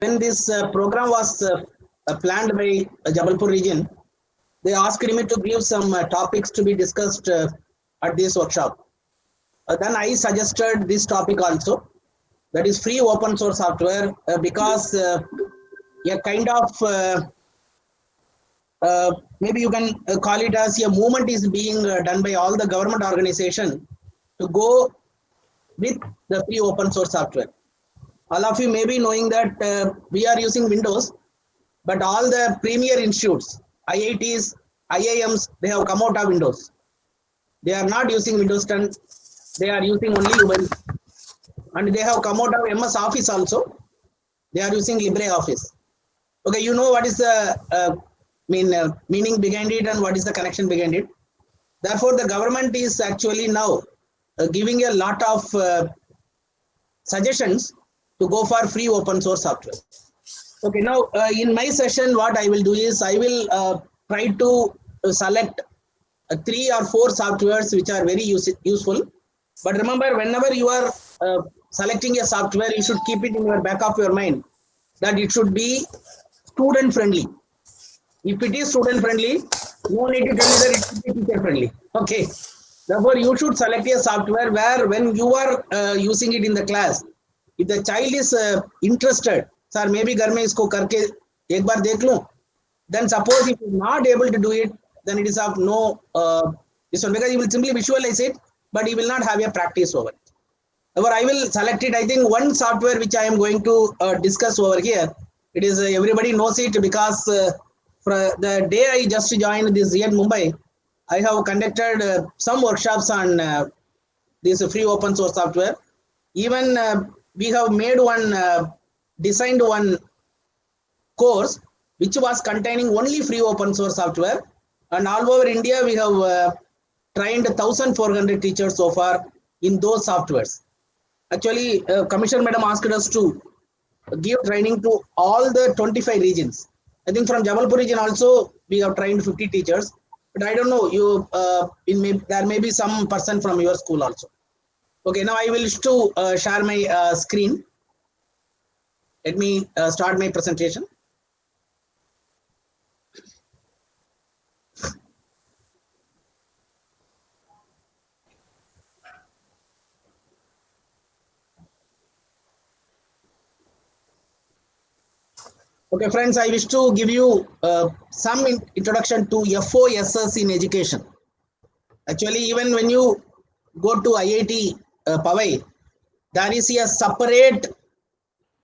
when this program was planned by Jabalpur region, they asked me to give some topics to be discussed at this workshop. Then I suggested this topic also, that is free open source software, because a kind of maybe you can call it as a movement is being done by all the government organization to go with the free open source software. All of you may be knowing that we are using Windows, but all the premier institutes, IITs, IIMs, they have come out of Windows. They are not using Windows 10. They are using only Ubuntu. And they have come out of MS Office also. They are using LibreOffice. Okay, you know what is the meaning behind it and what is the connection behind it. Therefore, the government is actually now giving a lot of suggestions to go for free open source software. Okay, now in my session, what I will do is I will try to select 3 or 4 softwares which are very useful. But remember, whenever you are selecting a software, you should keep it in your back of your mind that it should be student friendly. If it is student friendly, no need to tell you that it should be teacher friendly. Okay. Therefore, you should select a software where when you are using it in the class, if the child is interested, sir, maybe घर में इसको करके एक बार देख लूं, then suppose if you are not able to do it, then it is of no this one, because you will simply visualize it, but you will not have a practice over it. Therefore, I will select it. I think one software which I am going to discuss over here, it is everybody knows it because the day I just joined this yet Mumbai, I have conducted some workshops on this free open source software. Even we have made one, designed one course which was containing only free open source software, and all over India we have trained 1,400 teachers so far in those softwares. Actually, Commissioner Madam asked us to give training to all the 25 regions. I think from Jabalpur region also we have trained 50 teachers, but I don't know, you there may be some person from your school also. Okay, now I will to share my screen. Let me start my presentation. Okay, friends, I wish to give you some introduction to FOSS in education. Actually, even when you go to IIT Powai, there is a separate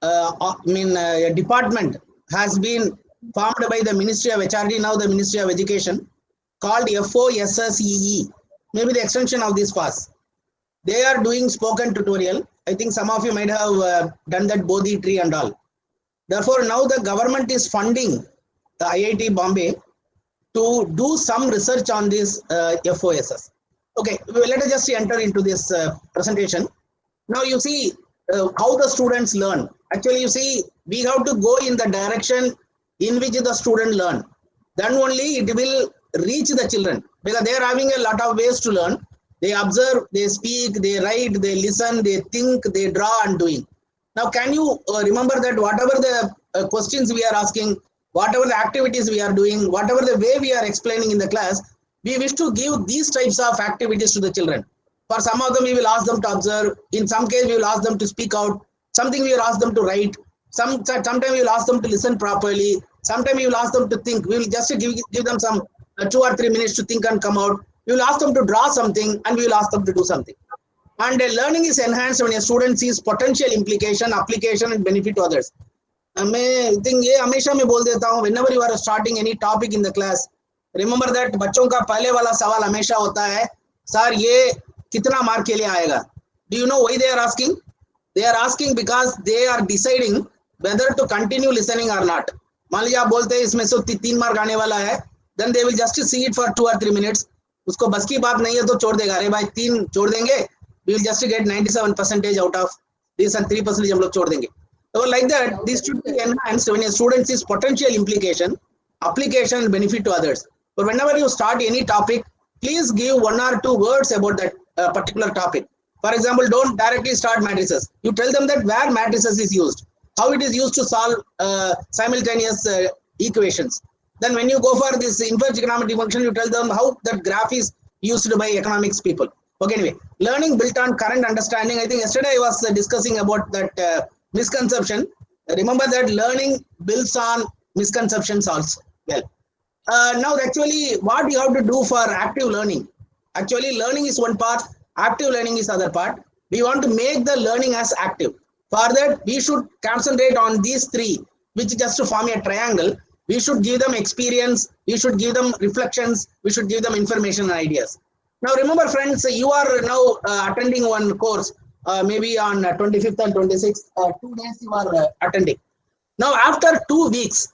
a department has been formed by the Ministry of HRD, now the Ministry of Education, called FOSSEE, maybe the extension of this FAS. They are doing spoken tutorial. I think some of you might have done that Bodhi tree and all. Therefore, now the government is funding the IIT Bombay to do some research on this FOSS. Okay, let us just enter into this presentation. Now you see how the students learn. Actually, you see, we have to go in the direction in which the student learn. Then only it will reach the children, because they are having a lot of ways to learn. They observe, they speak, they write, they listen, they think, they draw and doing. Now, can you remember that whatever the questions we are asking, whatever the activities we are doing, whatever the way we are explaining in the class, we wish to give these types of activities to the children. For some of them, we will ask them to observe. In some case, we will ask them to speak out. Something we will ask them to write. Sometimes we will ask them to listen properly. Sometimes we will ask them to think. We will just give them some 2 or 3 minutes to think and come out. We will ask them to draw something, and we will ask them to do something. And learning is enhanced when a student sees potential implication, application, and benefit to others. मैं think ये हमेशा मैं बोल देता हूँ, whenever you are starting any topic in the class, remember that बच्चों का पहले वाला सवाल हमेशा होता है, सर ये कितना मार्क के लिए आएगा? Do you know why they are asking? They are asking because they are deciding whether to continue listening or not. मान लीजिए आप बोलते हैं इसमें से 3 मार्क आने वाला है, then they will just see it for 2 or 3 minutes. उसको बस की बात नहीं है तो छोड़ देगा, अरे भाई 3 छोड़ देंगे, we will just get 97% out of this and 3% हम लोग छोड़ देंगे. So like that, this should be enhanced when a student sees potential implication, application, and benefit to others. But whenever you start any topic, please give 1 or 2 words about that particular topic. For example, don't directly start matrices. You tell them that where matrices is used. how it is used to solve simultaneous equations. Then when you go for this inverse trigonometric function, you tell them how that graph is used by economics people. Okay, anyway, learning built on current understanding. I think yesterday I was discussing about that misconception. Remember that learning builds on misconceptions also. Well, now actually what you have to do for active learning. Actually, learning is one part, active learning is other part. We want to make the learning as active. For that, we should concentrate on these three, which just to form a triangle. We should give them experience, we should give them reflections, we should give them information and ideas. Now remember friends, you are now attending one course, maybe on 25th and 26th, 2 days you are attending. Now after 2 weeks,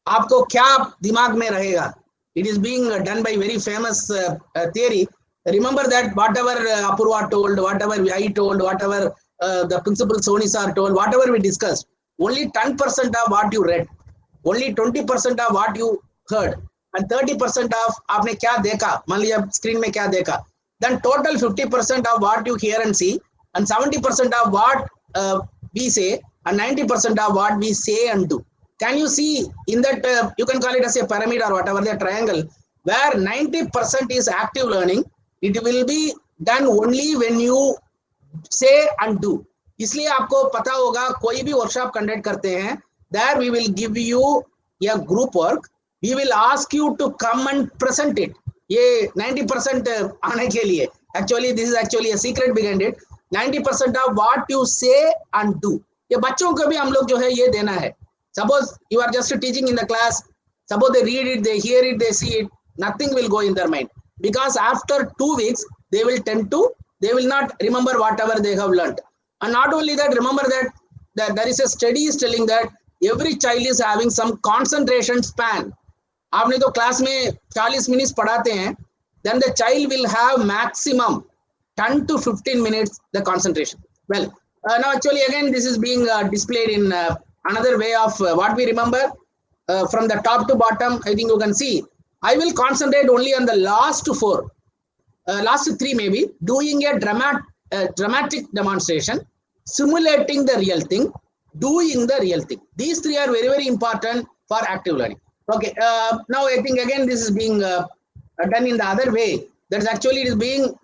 आपको क्या दिमाग में रहेगा? It is being done by very famous theory. Remember that whatever Apurva told, whatever I told, whatever the principal Soni sir told, whatever we discussed, only 10% of what you read, only 20% of what you heard, and 30% of आपने क्या देखा, मान लीजिए screen में क्या देखा, then total 50% of what you hear and see, and 70% of what we say, and 90% of what we say and do. Can you see in that, you can call it as a pyramid or whatever, the triangle, where 90% is active learning, it will be done only when you say and do. इसलिए आपको पता होगा कोई भी workshop conduct करते हैं, there we will give you a group work, we will ask you to come and present it. ये 90% आने के लिए, actually this is actually a secret behind it. 90% of what you say and do, ये बच्चों को भी हम लोग जो है ये देना है. Suppose you are just teaching in the class, suppose they read it, they hear it, they see it, nothing will go in their mind, because after 2 weeks they will tend to, they will not remember whatever they have learned. And not only that, remember that there is a study is telling that every child is having some concentration span. आपने तो class में 40 minutes पढ़ाते हैं, then the child will have maximum 10 to 15 minutes the concentration. Well, now actually again this is being displayed in another way of what we remember from the top to bottom. I think you can see. I will concentrate only on the last 4, last 3 maybe, doing a dramatic demonstration, simulating the real thing, doing the real thing. These 3 are very, very important for active learning. Okay, now I think again this is being done in the other way. That's actually it is being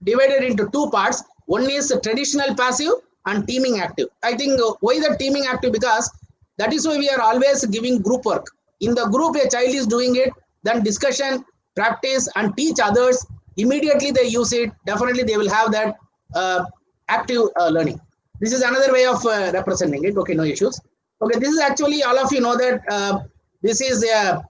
divided into 2 parts. One is traditional passive and teaming active. I think why the teaming active? Because that is why we are always giving group work. In the group, a child is doing it, then discussion, practice, and teach others. Immediately they use it. Definitely they will have that active learning. This is another way of representing it. Okay, no issues. Okay, this is actually, all of you know that this is a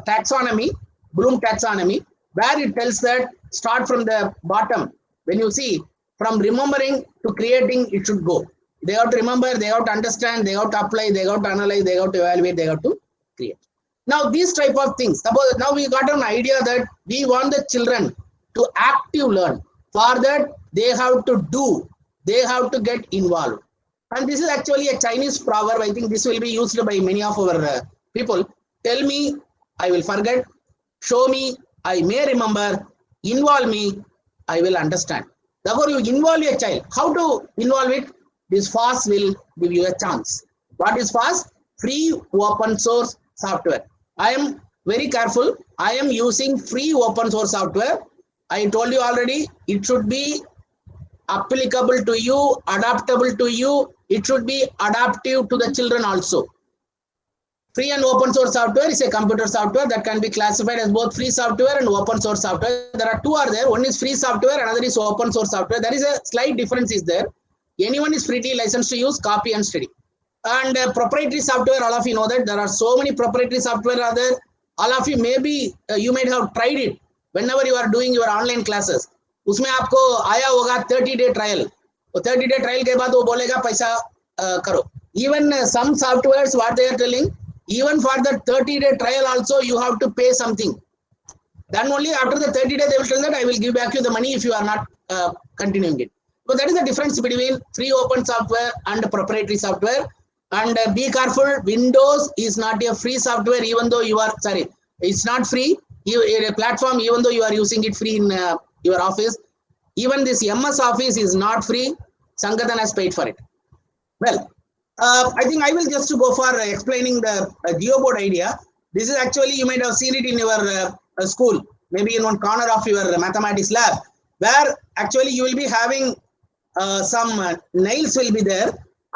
taxonomy, Bloom taxonomy, where it tells that start from the bottom. When you see from remembering to creating, it should go. They have to remember, they have to understand, they have to apply, they have to analyze, they have to evaluate, they have to create. Now these type of things, suppose now we got an idea that we want the children to active learn. For that they have to do, they have to get involved. And this is actually a Chinese proverb. I think this will be used by many of our people. Tell me, I will forget. Show me, I may remember. Involve me, I will understand. Therefore, you involve your child. How to involve it? This FAST will give you a chance. What is FAST? Free open source software. I am very careful. I am using free open source software. I told you already, it should be applicable to you, adaptable to you. It should be adaptive to the children also. Free and open source software is a computer software that can be classified as both free software and open source software. There are 2 are there. One is free software, another is open source software. There is a slight difference is there. Anyone is freely licensed to use, copy and study. And proprietary software, all of you know that there are so many proprietary software are there. All of you maybe you might have tried it whenever you are doing your online classes. उसमें आपको आया होगा 30-day trial. तो 30-day trial के बाद वो बोलेगा पैसा करो. Even some softwares, what they are telling, even for the 30-day trial also you have to pay something. Then only after the 30 days they will tell that I will give back you the money if you are not continuing it. So that is the difference between free open software and proprietary software. And be careful, Windows is not a free software, even though you are, sorry, it's not free. A platform, even though you are using it free in your office. Even this MS Office is not free. Sangathan has paid for it. Well, I think I will just go for explaining the geoboard idea. This is actually, you might have seen it in your school, maybe in one corner of your mathematics lab, where actually you will be having some nails will be there,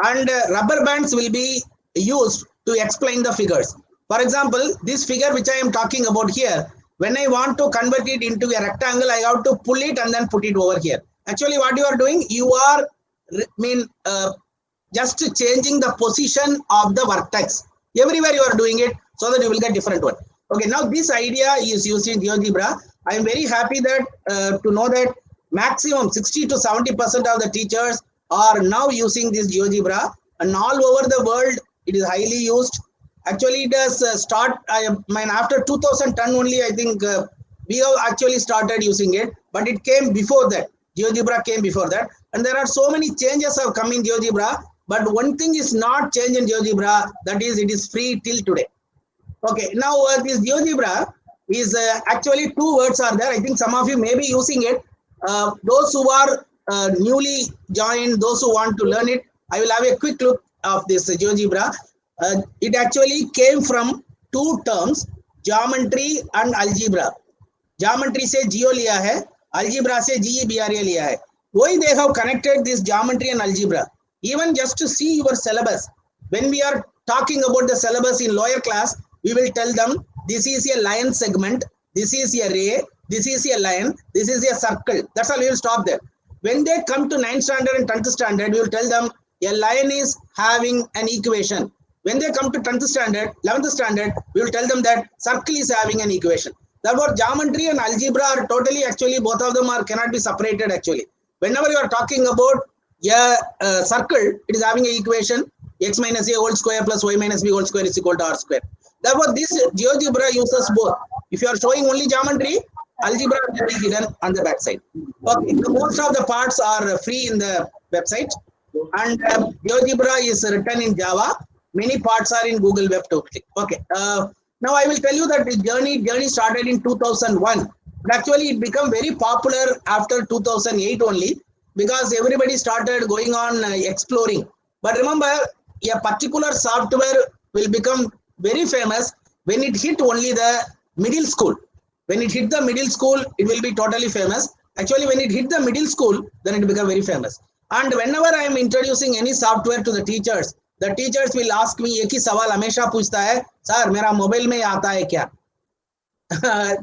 and rubber bands will be used to explain the figures. For example, this figure which I am talking about here, when I want to convert it into a rectangle, I have to pull it and then put it over here. Actually, what you are doing, you are just changing the position of the vertex. Everywhere you are doing it so that you will get different one. Okay, now this idea is used in GeoGebra. I am very happy that to know that maximum 60 to 70% of the teachers are now using this GeoGebra, and all over the world it is highly used. Actually, it does start, I mean, after 2010 only, I think we have actually started using it, but it came before that. GeoGebra came before that, and there are so many changes have come in GeoGebra, but one thing is not changed in GeoGebra, that is, it is free till today. Okay, now this GeoGebra is actually two words are there. I think some of you may be using it. Those who are newly joined, those who want to learn it, I will have a quick look of this GeoGebra. It actually came from two terms, geometry and algebra. Geometry से geo लिया है, algebra से GEBRA लिया है. Why they have connected this geometry and algebra? Even just to see your syllabus. When we are talking about the syllabus in lower class, we will tell them this is a line segment, this is a ray, this is a line, this is a circle. That's all. We will stop there. When they come to 9th standard and 10th standard, we will tell them a line is having an equation. When they come to 10th standard, 11th standard, we will tell them that circle is having an equation. Therefore, geometry and algebra are totally, actually, both of them are cannot be separated actually. Whenever you are talking about a circle, it is having an equation, x minus a whole square plus y minus b whole square is equal to r square. Therefore, this GeoGebra uses both. If you are showing only geometry, algebra will be hidden on the back side. Okay, most of the parts are free in the website, and GeoGebra is written in Java. Many parts are in Google Web totally. Okay, now I will tell you that the journey started in 2001. But actually, it became very popular after 2008 only, because everybody started going on exploring. But remember, a particular software will become very famous when it hit only the middle school. When it hit the middle school, it will be totally famous. Actually, when it hit the middle school, then it become very famous. And whenever I am introducing any software to the teachers will ask me, एक ही सवाल हमेशा पूछता है, sir मेरा mobile में आता है क्या?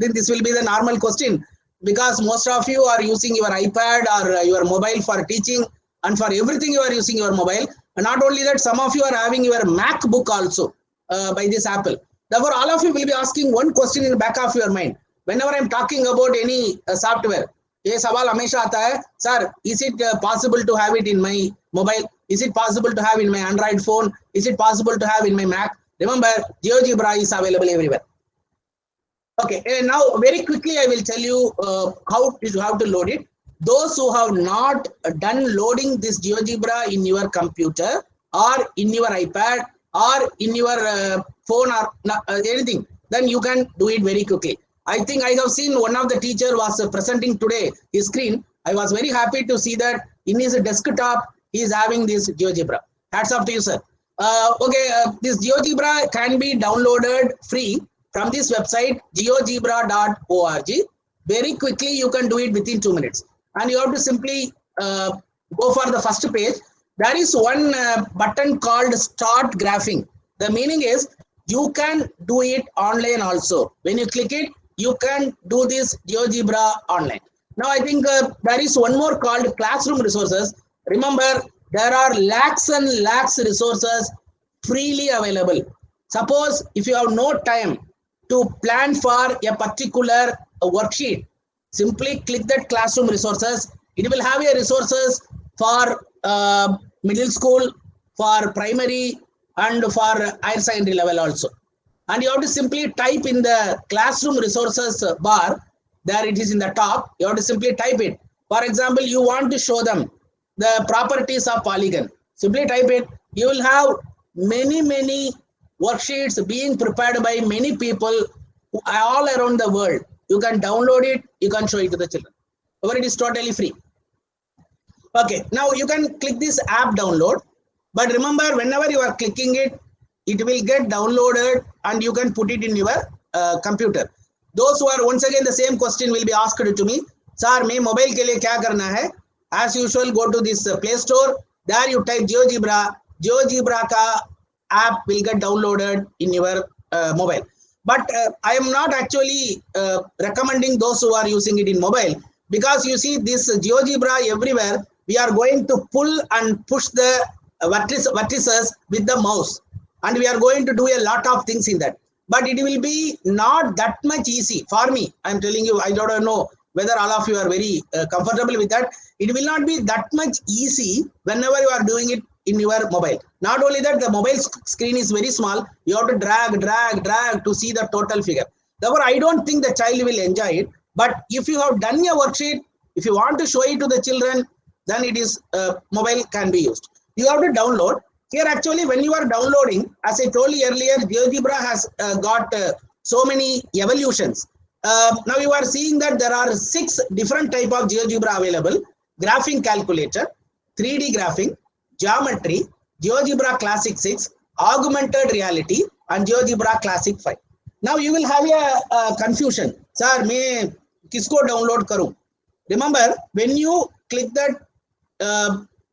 Then this will be the normal question, because most of you are using your iPad or your mobile for teaching, and for everything you are using your mobile. And not only that, some of you are having your MacBook also by this Apple. Therefore, all of you will be asking one question in the back of your mind. Whenever I am talking about any software, ये सवाल हमेशा आता है, sir, is it possible to have it in my mobile? Is it possible to have in my Android phone? Is it possible to have in my Mac? Remember, GeoGebra is available everywhere. Okay, and now very quickly I will tell you how to load it. Those who have not done loading this GeoGebra in your computer or in your iPad or in your phone or anything, then you can do it very quickly. I think I have seen one of the teacher was presenting today his screen. I was very happy to see that in his desktop he is having this GeoGebra. Hats off to you, sir. This GeoGebra can be downloaded free from this website, geogebra.org. Very quickly you can do it within 2 minutes, and you have to simply go for the first page. There is one button called Start Graphing. The meaning is you can do it online also. When you click it, you can do this GeoGebra online. Now I think there is one more called Classroom Resources. Remember, there are lakhs and lakhs resources freely available. Suppose if you have no time to plan for a particular worksheet, simply click that Classroom Resources. It will have your resources for middle school, for primary, and for higher secondary level also. And you have to simply type in the Classroom Resources bar. There it is in the top. You have to simply type it. For example, you want to show them the properties of polygon. Simply type it. You will have many worksheets being prepared by many people all around the world. You can download it. You can show it to the children. Or it is totally free. Okay, now you can click this app download. But remember, whenever you are clicking it, it will get downloaded and you can put it in your computer. Those who are, once again, the same question will be asked to me. Sir, मैं mobile के लिए क्या करना है? As usual, go to this Play Store. There you type GeoGebra. GeoGebra का app will get downloaded in your mobile. But I am not actually recommending those who are using it in mobile, because you see this GeoGebra everywhere. We are going to pull and push the vertices with the mouse, and we are going to do a lot of things in that. But it will be not that much easy for me. I am telling you, I don't know whether all of you are very comfortable with that. It will not be that much easy whenever you are doing it in your mobile. Not only that, the mobile screen is very small. You have to drag to see the total figure. Therefore, I don't think the child will enjoy it. But if you have done your worksheet, if you want to show it to the children, then it is mobile can be used. You have to download. Here actually, when you are downloading, as I told you earlier, GeoGebra has got so many evolutions. Now you are seeing that there are 6 different type of GeoGebra available: graphing calculator, 3D graphing, geometry, GeoGebra Classic 6, augmented reality, and GeoGebra Classic 5. Now you will have a confusion. Sir, मैं किसको download करूं? Remember, when you click that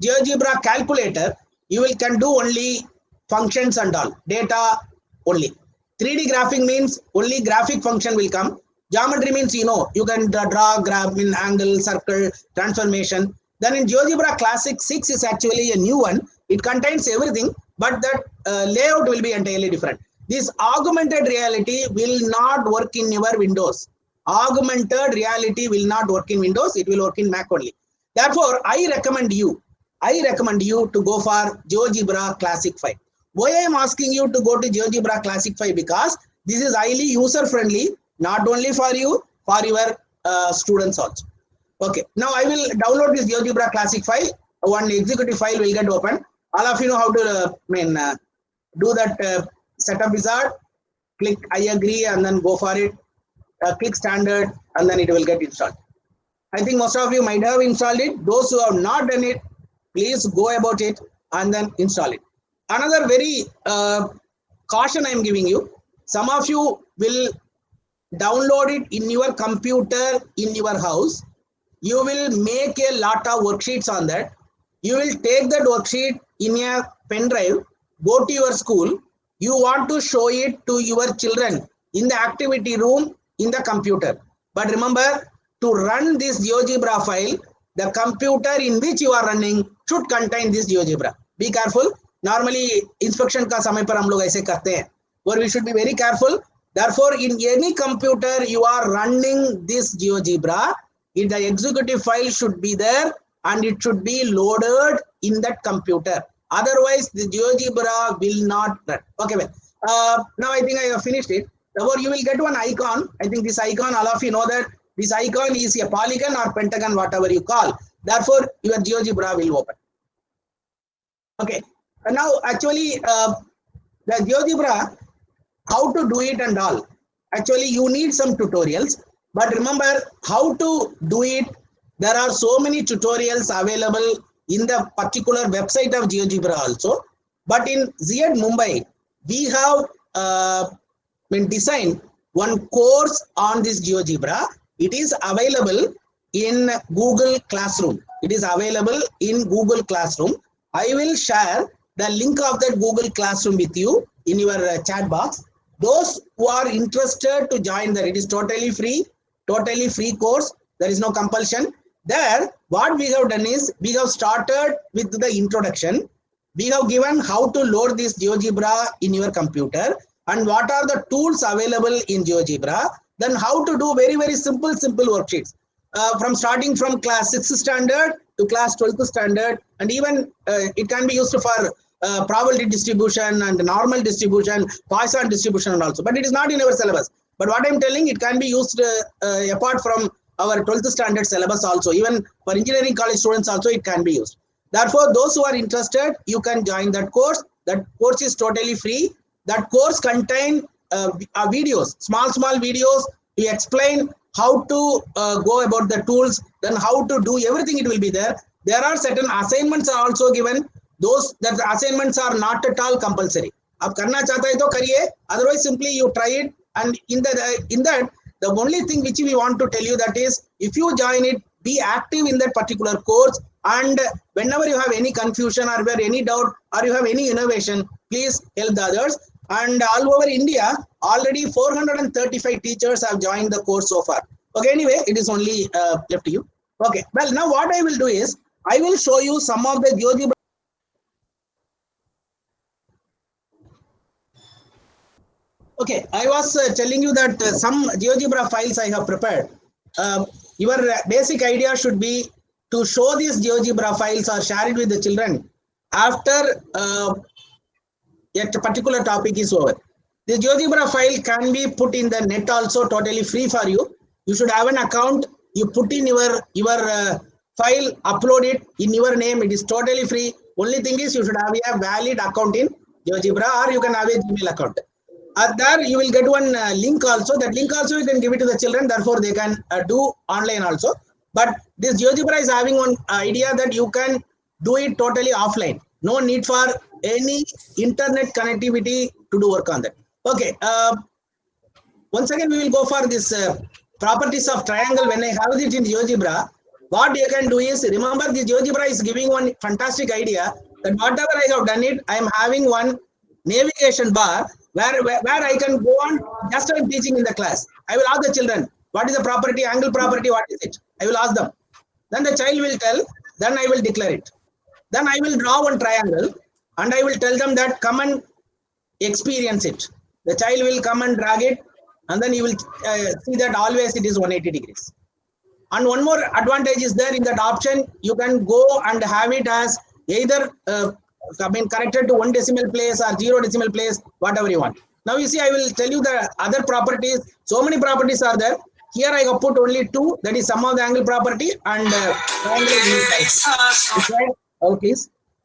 GeoGebra calculator, you can do only functions and all, data only. 3D graphing means only graphic function will come. Geometry means, you can draw, graph, angle, circle, transformation. Then in GeoGebra Classic 6 is actually a new one. It contains everything, but that layout will be entirely different. This augmented reality will not work in your Windows. Augmented reality will not work in Windows. It will work in Mac only. Therefore, I recommend you to go for GeoGebra Classic 5. Why I am asking you to go to GeoGebra Classic 5? Because this is highly user friendly, not only for you, for your students also. Okay, now I will download this GeoGebra Classic 5. One executive file will get open. All of you know how to do that setup wizard. Click I agree and then go for it. Click standard and then it will get installed. I think most of you might have installed it. Those who have not done it, please go about it and then install it. Another very caution I am giving you. Some of you will download it in your computer in your house. You will make a lot of worksheets on that. You will take that worksheet in a pen drive, go to your school. You want to show it to your children in the activity room in the computer. But remember, to run this GeoGebra file, the computer in which you are running should contain this GeoGebra. Be careful. Normally, inspection का समय पर हम लोग ऐसे करते हैं. Or we should be very careful. Therefore, in any computer you are running this GeoGebra, the executive file should be there and it should be loaded in that computer. Otherwise, the GeoGebra will not run. Okay, well, now I think I have finished it. Therefore, you will get one icon. I think this icon, all of you know that this icon is a polygon or pentagon, whatever you call. Therefore, your GeoGebra will open. Okay, and now actually the GeoGebra, how to do it and all. Actually, you need some tutorials. But remember, how to do it, there are so many tutorials available in the particular website of GeoGebra also. But in Z-Ed Mumbai, we have designed one course on this GeoGebra. It is available in Google Classroom. It is available in Google Classroom. I will share the link of that Google Classroom with you in your chat box. Those who are interested to join there, it is totally free course. There is no compulsion. There, what we have done is, we have started with the introduction. We have given how to load this GeoGebra in your computer and what are the tools available in GeoGebra. Then how to do very, very simple worksheets. From starting from class 6th standard to class 12th standard, and even it can be used for probability distribution and normal distribution, Poisson distribution and also. But it is not in our syllabus. But what I am telling, it can be used apart from our 12th standard syllabus also. Even for engineering college students also it can be used. Therefore, those who are interested, you can join that course. That course is totally free. That course contains videos, small videos. We explain how to go about the tools, then how to do everything. It will be there. There are certain assignments are also given. those that the assignments are not at all compulsory. आप करना चाहता है तो करिए, otherwise simply you try it. And in that the only thing which we want to tell you that is, if you join it, be active in that particular course, and whenever you have any confusion or any doubt or you have any innovation, please help the others. And all over India, already 435 teachers have joined the course so far. Okay, anyway, it is only left to you. Okay, well, now what I will do is, I will show you some of the GeoGebra. Okay, I was telling you that some GeoGebra files I have prepared. Your basic idea should be to show these GeoGebra files or share it with the children after a particular topic is over. The GeoGebra file can be put in the net also, totally free for you. You should have an account. You put in your file, upload it in your name. It is totally free. Only thing is you should have a valid account in GeoGebra, or you can have a Gmail account. There you will get one link also. That link also you can give it to the children. Therefore, they can do online also. But this GeoGebra is having one idea that you can do it totally offline. No need for any internet connectivity to do work on that. Okay. Once again, we will go for this properties of triangle. When I have it in GeoGebra, what you can do is, remember, this GeoGebra is giving one fantastic idea that whatever I have done it, I am having one navigation bar where I can go on just I'm teaching in the class. I will ask the children, what is the property, angle property, what is it? I will ask them. Then the child will tell, then I will declare it. Then I will draw one triangle and I will tell them that come and experience it. The child will come and drag it, and then you will see that always it is 180 degrees. And one more advantage is there in that option. You can go and have it as either corrected to 1 decimal place or 0 decimal place, whatever you want. Now you see, I will tell you the other properties. So many properties are there. Here I have put only 2. That is sum of the angle property and triangle inequality. Okay.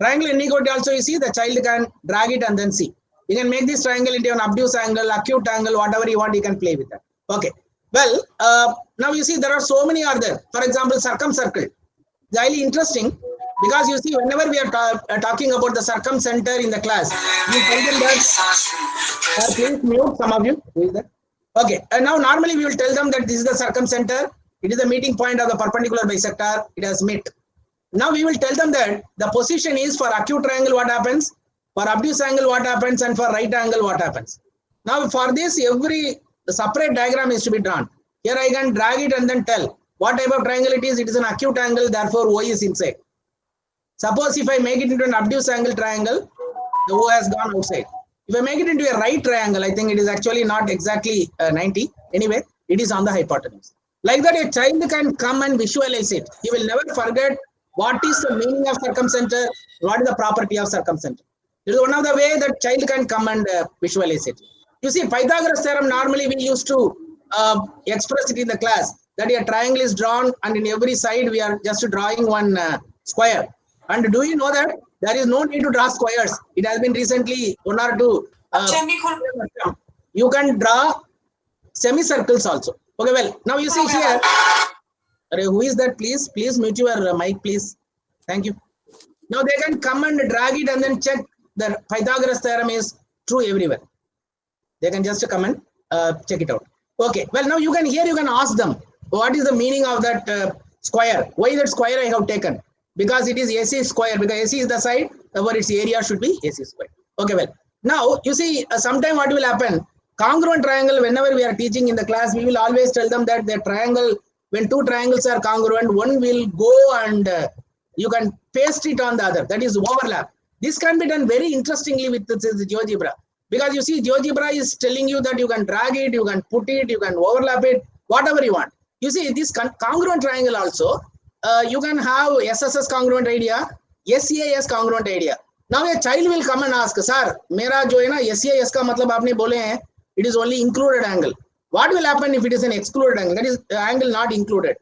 Triangle inequality also, you see, the child can drag it and then see. You can make this triangle into an obtuse angle, acute angle, whatever you want, you can play with that. Okay. Well, now you see there are so many are there. For example, circumcircle. It's highly interesting because you see, whenever we are talking about the circumcenter in the class, you tell them that, please mute some of you. Who is that? Okay. And now normally we will tell them that this is the circumcenter. It is the meeting point of the perpendicular bisector. It has met. Now we will tell them that the position is for acute triangle what happens, for obtuse angle what happens, and for right angle what happens. Now for this, every separate diagram is to be drawn. Here I can drag it and then tell what type of triangle it is. It is an acute angle, therefore O is inside. Suppose if I make it into an obtuse angle triangle, the O has gone outside. If I make it into a right triangle, I think it is actually not exactly 90. Anyway, it is on the hypotenuse. Like that, a child can come and visualize it. He will never forget what is the meaning of circumcenter, what is the property of circumcenter. It is one of the way that child can come and visualize it. You see, Pythagoras theorem, normally we used to express it in the class, that a triangle is drawn and in every side we are just drawing one square. And do you know that there is no need to draw squares? It has been recently 1 or 2. You can draw semicircles also. Okay, well, now you see here. Who is that? Please mute your mic, please. Thank you. Now they can come and drag it and then check the Pythagoras theorem is true everywhere. They can just come and check it out. Okay, well, now you can ask them, what is the meaning of that square? Why that square I have taken? Because it is AC square, because AC is the side, therefore its area should be AC square. Okay, well, now you see, sometime what will happen, congruent triangle, whenever we are teaching in the class, we will always tell them that the triangle, when 2 triangles are congruent, one will go and you can paste it on the other, that is overlap. This can be done very interestingly with the GeoGebra, because you see, GeoGebra is telling you that you can drag it, you can put it, you can overlap it, whatever you want. You see, this congruent triangle also, you can have SSS congruent idea, SAS congruent idea. Now a child will come and ask, sir, मेरा जो है ना SAS का मतलब आपने बोले हैं, it is only included angle. What will happen if it is an excluded angle? That is angle not included.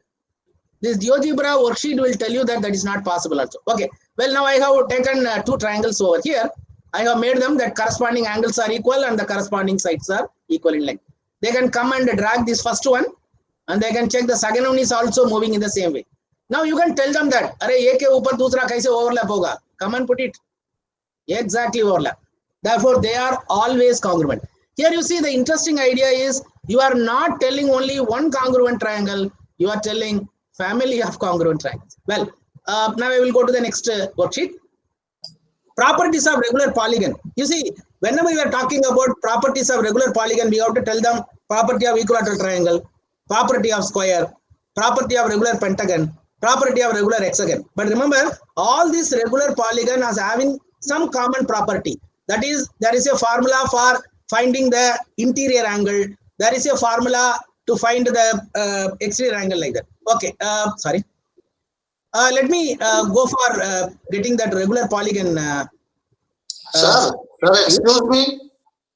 This GeoGebra worksheet will tell you that that is not possible also. Okay. Well, now I have taken 2 triangles over here. I have made them that corresponding angles are equal and the corresponding sides are equal in length. They can come and drag this first one and they can check the second one is also moving in the same way. Now you can tell them that, अरे एक के ऊपर दूसरा कैसे overlap होगा? Come and put it. Exactly overlap. Therefore, they are always congruent. Here you see the interesting idea is you are not telling only one congruent triangle, you are telling family of congruent triangles. Well, now I will go to the next worksheet. Properties of regular polygon. You see, whenever we are talking about properties of regular polygon, we have to tell them property of equilateral triangle, property of square, property of regular pentagon, property of regular hexagon. But remember, all these regular polygon are having some common property. That is, there is a formula for finding the interior angle. There is a formula to find the exterior angle like that. Okay, sorry. Let me go for getting that regular polygon. Sir, excuse me.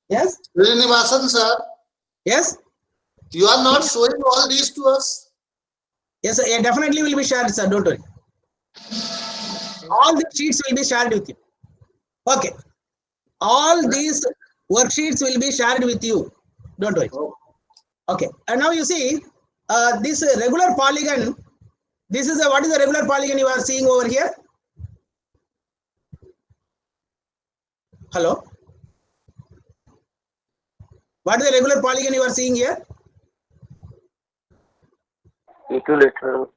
Yes. Srinivasan, sir. Yes. You are not showing all these to us. Yes, yeah, definitely will be shared, sir. Don't worry. All the sheets will be shared with you. Okay. All these worksheets will be shared with you. Don't worry. Okay. And now you see this regular polygon. This is what is the regular polygon you are seeing over here? Hello. What is the regular polygon you are seeing here? Equilateral.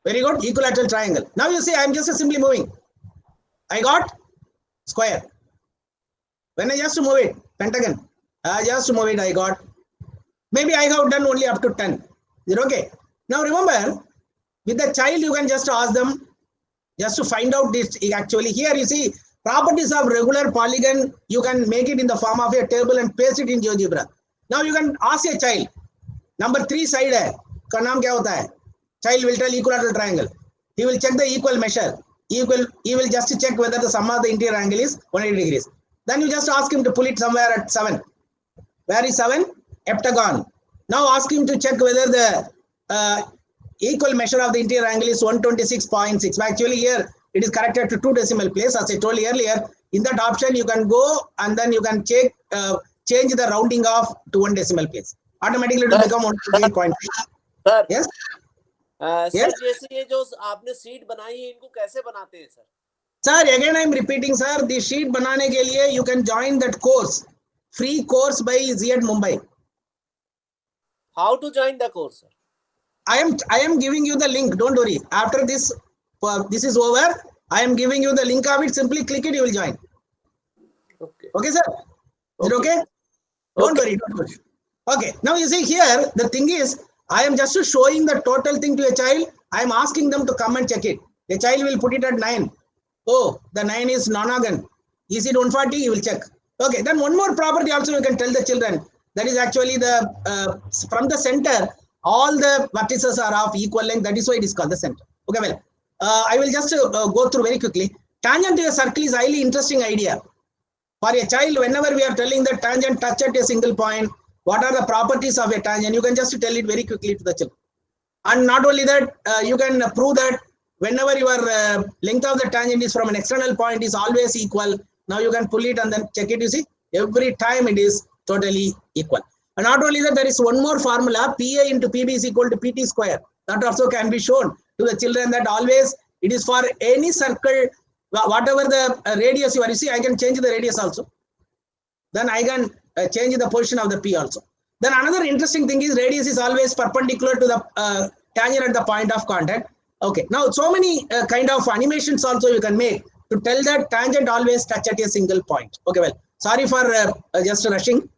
Very good. Equilateral triangle. Now you see I am just simply moving. I got square. When I just move it, pentagon. I just move it, I got. Maybe I have done only up to 10. Is it okay? Now remember, with the child, you can just ask them just to find out this. Actually, here you see properties of regular polygon. You can make it in the form of a table and paste it in GeoGebra. Now you can ask a child. Number 3 side है. का नाम क्या होता है? Child will tell equilateral triangle. He will check the equal measure. He will just check whether the sum of the interior angle is 180 degrees. Then you just ask him to pull it somewhere at 7. Where is 7? Heptagon. Now ask him to check whether the equal measure of the interior angle is 126.6. Actually here it is corrected to 2 decimal place. As I told you earlier, in that option you can go and then you can check change the rounding off to 1 decimal place. Automatically it will become 128.5. Sir Yes. Sir जैसे ये जो आपने seat बनाई है इनको कैसे बनाते हैं sir? Sir, again I am repeating, sir. The sheet बनाने के लिए you can join that course, free course by Z@, Mumbai. How to join the course, sir? I am giving you the link. Don't worry. After this is over, I am giving you the link of it. Simply click it. You will join. Okay. Okay, sir. Is it okay? Don't worry. Don't worry. Okay. Now you see here the thing is I am just showing the total thing to a child. I am asking them to come and check it. The child will put it at 9. Oh, the 9 is nonagon. Is it 140? You will check. Okay. Then one more property also you can tell the children. That is actually the from the center. All the vertices are of equal length. That is why it is called the center. Okay, well, I will just go through very quickly. Tangent to a circle is a highly interesting idea. For a child, whenever we are telling that tangent touch at a single point, what are the properties of a tangent? You can just tell it very quickly to the child. And not only that, you can prove that whenever your length of the tangent is from an external point is always equal. Now you can pull it and then check it. You see, every time it is totally equal. And not only that, there is one more formula, PA into PB is equal to PT square. That also can be shown to the children that always it is for any circle, whatever the radius you are. You see, I can change the radius also. Then I can change the position of the P also. Then another interesting thing is radius is always perpendicular to the tangent at the point of contact. Okay, now so many kind of animations also you can make to tell that tangent always touch at a single point. Okay, well, sorry for just rushing.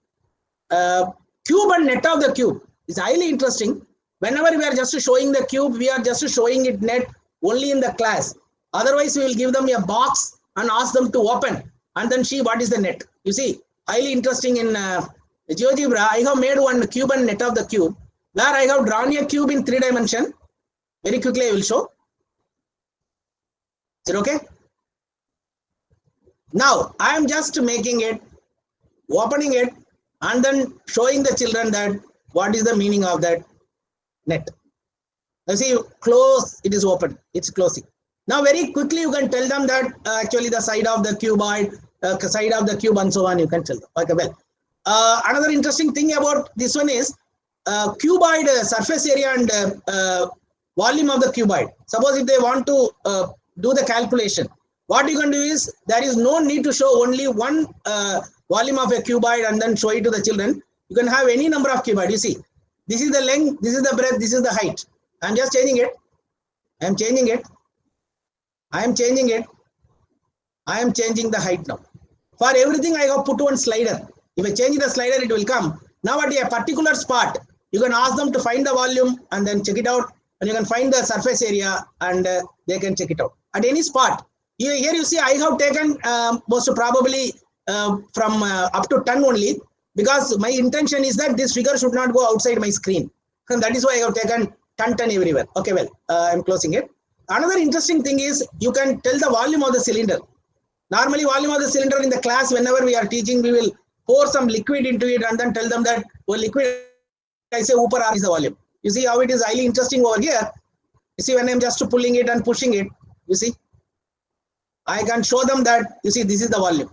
Cube and net of the cube is highly interesting. Whenever we are just showing the cube, we are just showing it net only in the class. Otherwise, we will give them a box and ask them to open and then see what is the net. You see, highly interesting in GeoGebra. I have made one cube and net of the cube where I have drawn a cube in 3 dimensions. Very quickly, I will show. Is it okay? Now, I am just making it, opening it, and then showing the children that what is the meaning of that net. You see, close, it is open, it's closing. Now, very quickly, you can tell them that actually the side of the cuboid, side of the cube, and so on, you can tell them. Okay, well. Another interesting thing about this one is cuboid surface area and volume of the cuboid. Suppose if they want to do the calculation, what you can do is, there is no need to show only one volume of a cuboid and then show it to the children. You can have any number of cuboid. You see, this is the length, this is the breadth, this is the height. I'm just changing it. I am changing it. I am changing it. I am changing the height now. For everything, I have put one slider. If I change the slider, it will come. Now at a particular spot, you can ask them to find the volume and then check it out. And you can find the surface area and they can check it out. At any spot. Here you see, I have taken most probably from up to 10 only, because my intention is that this figure should not go outside my screen. And that is why I have taken 10 everywhere. Okay, well, I'm closing it. Another interesting thing is, you can tell the volume of the cylinder. Normally, volume of the cylinder in the class, whenever we are teaching, we will pour some liquid into it and then tell them that, well, liquid, I say, upar is the volume. You see how it is highly interesting over here. You see, when I'm just pulling it and pushing it, you see, I can show them that, you see, this is the volume.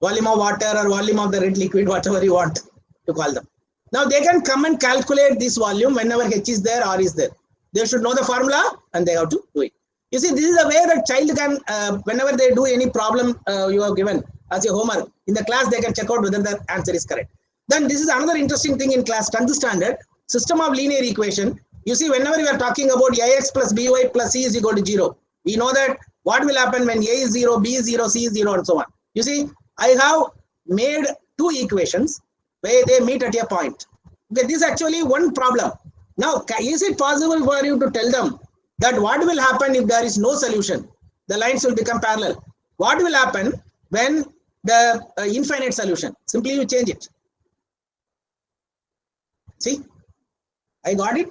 Volume of water or volume of the red liquid, whatever you want to call them. Now they can come and calculate this volume whenever H is there, R is there. They should know the formula and they have to do it. You see, this is the way that child can, whenever they do any problem you have given as a homework, in the class they can check out whether the answer is correct. Then this is another interesting thing in class 10th standard, system of linear equation. You see, whenever we are talking about Ax plus By plus C is equal to 0, we know that what will happen when A is 0, B is 0, C is 0 and so on. You see, I have made two equations where they meet at a point. Okay, this is actually one problem. Now, is it possible for you to tell them that what will happen if there is no solution? The lines will become parallel. What will happen when the infinite solution? Simply you change it. See, I got it.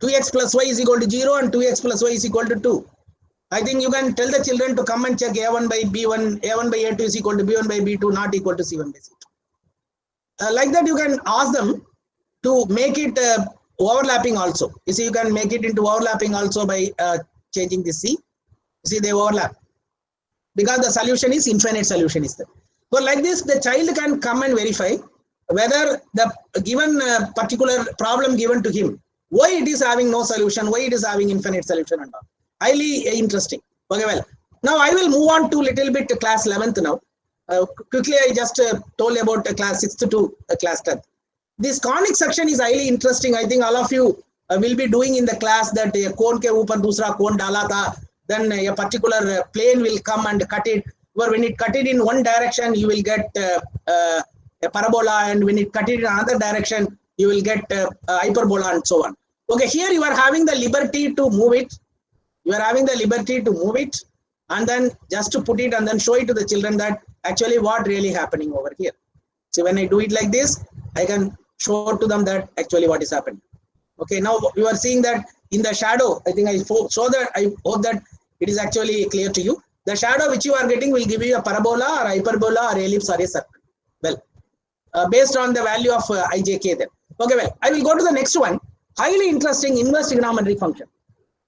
2x plus y is equal to 0 and 2x plus y is equal to 2. I think you can tell the children to come and check A1 by B1, A1 by A2 is equal to B1 by B2, not equal to C1 by C2. Like that, you can ask them to make it overlapping also. You see, you can make it into overlapping also by changing this C. You see, they overlap because the solution is infinite solution is there. So like this, the child can come and verify whether the given particular problem given to him, why it is having no solution, why it is having infinite solution and all. Highly interesting. Okay, well, now I will move on to little bit class 11th now. Quickly, I just told about class 6th to class 10th. This conic section is highly interesting. I think all of you will be doing in the class that a cone ke upar dusra cone dala tha, then a particular plane will come and cut it. Or when it cut it in one direction, you will get a parabola, and when it cut it in another direction, you will get hyperbola and so on. Okay, here you are having the liberty to move it. You are having the liberty to move it and then just to put it and then show it to the children that actually what really happening over here. So when I do it like this, I can show to them that actually what is happening. Okay, now you are seeing that in the shadow. I think I show that. I hope that it is actually clear to you. The shadow which you are getting will give you a parabola or hyperbola or ellipse or a circle. Well, based on the value of ijk there. Okay, well, I will go to the next one. Highly interesting inverse trigonometric function.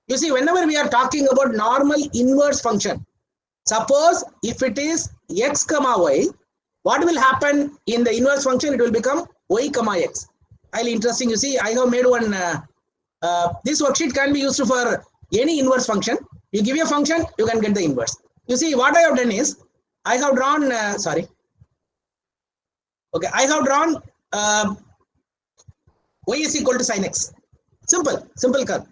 You see, whenever we are talking about normal inverse function, suppose if it is x comma y, what will happen in the inverse function? It will become y comma x. Highly interesting. You see, I have made one. This worksheet can be used for any inverse function. You give a function, you can get the inverse. You see, what I have done is, I have drawn, okay, I have drawn y is equal to sin x. Simple curve.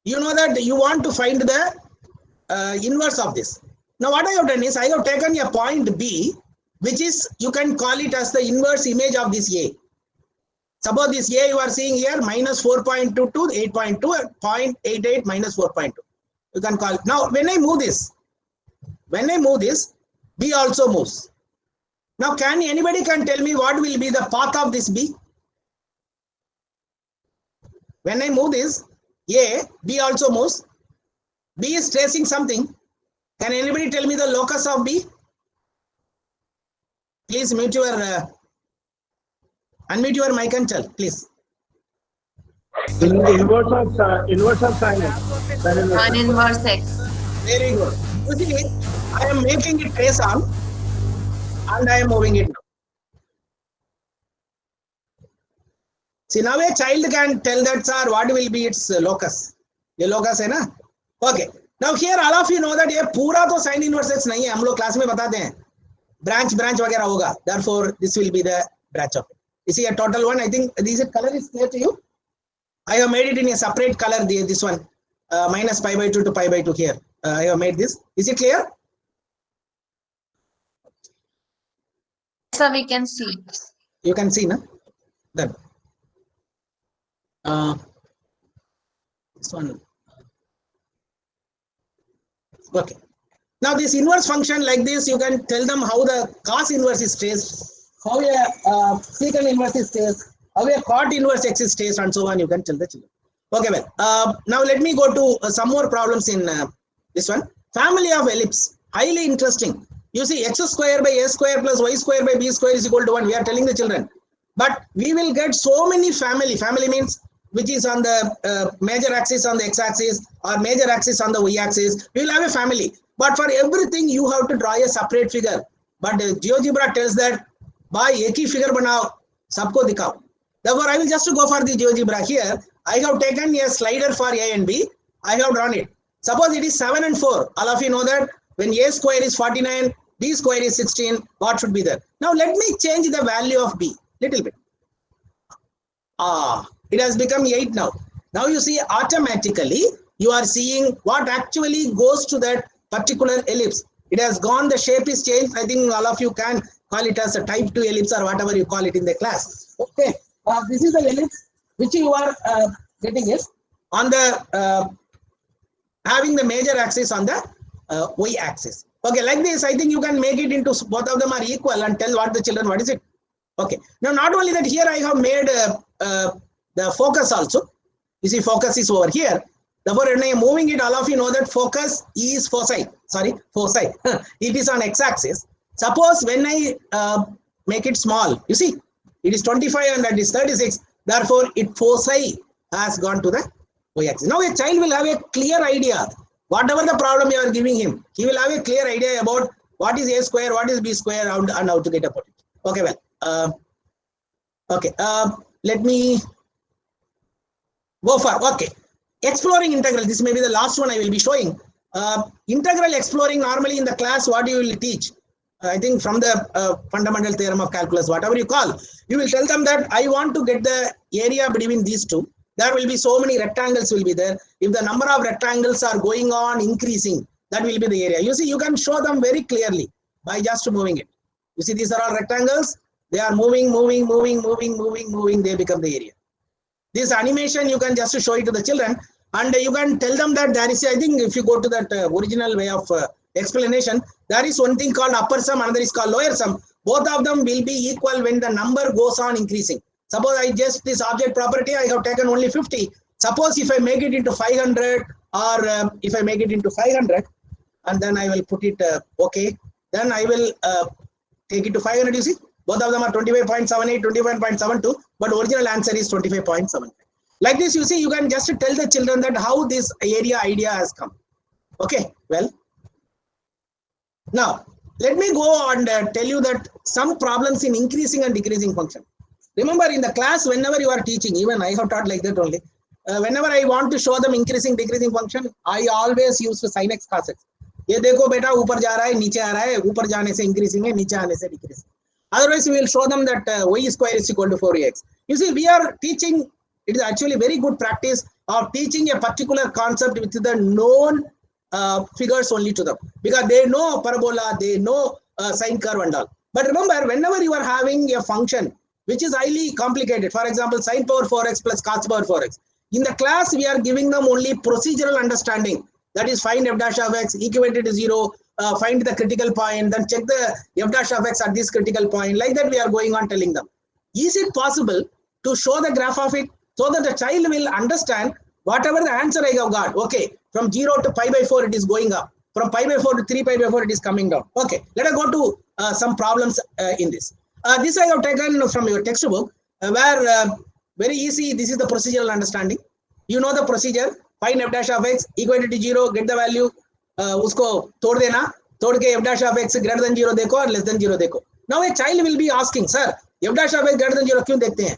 You know that you want to find the inverse of this. Now what I have done is, I have taken a point B, which is, you can call it as the inverse image of this A. Suppose this A you are seeing here, minus 4.2 to 8.2, 0.88 minus 4.2. You can call it. Now when I move this, B also moves. Now anybody can tell me what will be the path of this B? When I move this, A, B also moves. B is tracing something. Can anybody tell me the locus of B? Please mute your, unmute your mic and tell, please. Inverse of sin x. Tan inverse x. Very good. You see, I am making it trace on and I am moving it now. See, now a child can tell that, sir, what will be its locus? The locus, hai na? Okay. Now here all of you know that ये पूरा तो sin inverse x नहीं है, हम लोग class में बताते हैं, branch वगैरह होगा, therefore this will be the branch of it. You see a total one. I think this color is clear to you. I have made it in a separate color. This one minus pi by 2 to pi by 2 here. I have made this. Is it clear? So we can see. You can see, na? Done. This one. Okay. Now this inverse function like this, you can tell them how the cos inverse is traced, how a secant inverse is traced, how a cot inverse x is traced, and so on. You can tell the children. Okay, well. Now let me go to some more problems in this one. Family of ellipse, highly interesting. You see, x square by a square plus y square by b square is equal to 1. We are telling the children. But we will get so many family. Family means which is on the major axis on the x-axis or major axis on the y-axis. We will have a family. But for everything, you have to draw a separate figure. But GeoGebra tells that, by एक ही figure बनाओ, सबको दिखाओ. Therefore, I will just go for the GeoGebra here. I have taken a slider for a and b. I have drawn it. Suppose it is 7 and 4. All of you know that when a square is 49, b square is 16, what should be there? Now, let me change the value of b little bit. It has become 8 now. Now you see automatically you are seeing what actually goes to that particular ellipse. It has gone, the shape is changed. I think all of you can call it as a type 2 ellipse or whatever you call it in the class. Okay, this is the ellipse which you are getting is on the having the major axis on the y axis. Okay, like this, I think you can make it into both of them are equal and tell what the children, what is it? Okay, now not only that, here I have made the focus also. You see, focus is over here. Therefore, when I am moving it, all of you know that focus is foci. Sorry, foci. It is on x-axis. Suppose when I make it small, you see, it is 25 and that is 36. Therefore, it foci has gone to the y-axis. Now, a child will have a clear idea. Whatever the problem you are giving him, he will have a clear idea about what is a square, what is b square, and how to get about it. Okay, well. Okay, let me go for, okay, exploring integral. This may be the last one I will be showing. Integral exploring, normally in the class, what you will teach, I think from the fundamental theorem of calculus, whatever you call, you will tell them that I want to get the area between these two. There will be so many rectangles will be there. If the number of rectangles are going on increasing, that will be the area. You see, you can show them very clearly by just moving it. You see, these are all rectangles. They are moving, they become the area. This animation, you can just show it to the children and you can tell them that there is, I think if you go to that original way of explanation, there is one thing called upper sum, another is called lower sum. Both of them will be equal when the number goes on increasing. Suppose I just, this object property, I have taken only 50. Suppose if I make it into 500 or if I make it into 500 and then I will put it, okay, then I will take it to 500, you see. Both of them are 25.78, 25.72, but original answer is 25.75. Like this, you see, you can just tell the children that how this area idea has come. Okay, well. Now, let me go and tell you that some problems in increasing and decreasing function. Remember in the class, whenever you are teaching, even I have taught like that only. Whenever I want to show them increasing, decreasing function, I always use sin x, cos x. ये देखो बेटा ऊपर जा रहा है, नीचे आ रहा है, ऊपर जाने से increasing है, नीचे आने से decreasing. Otherwise, we will show them that y square is equal to 4x. You see, we are teaching, it is actually very good practice of teaching a particular concept with the known figures only to them. Because they know parabola, they know sine curve and all. But remember, whenever you are having a function which is highly complicated, for example, sine power 4x plus cos power 4x. In the class, we are giving them only procedural understanding. That is, find f dash of x, equated to 0, find the critical point, then check the f dash of x at this critical point. Like that, we are going on telling them. Is it possible to show the graph of it so that the child will understand whatever the answer I have got? Okay, from 0 to pi by 4, it is going up. From pi by 4 to 3 pi by 4, it is coming down. Okay, let us go to some problems in this. This I have taken from your textbook, where very easy, this is the procedural understanding. You know the procedure, find f dash of x, equated to 0, get the value, usko tod dena, tod ke f dash of x greater than 0 dekho or less than 0 dekho. Now a child will be asking, sir, f dash of x greater than 0 kyun dekhte hain?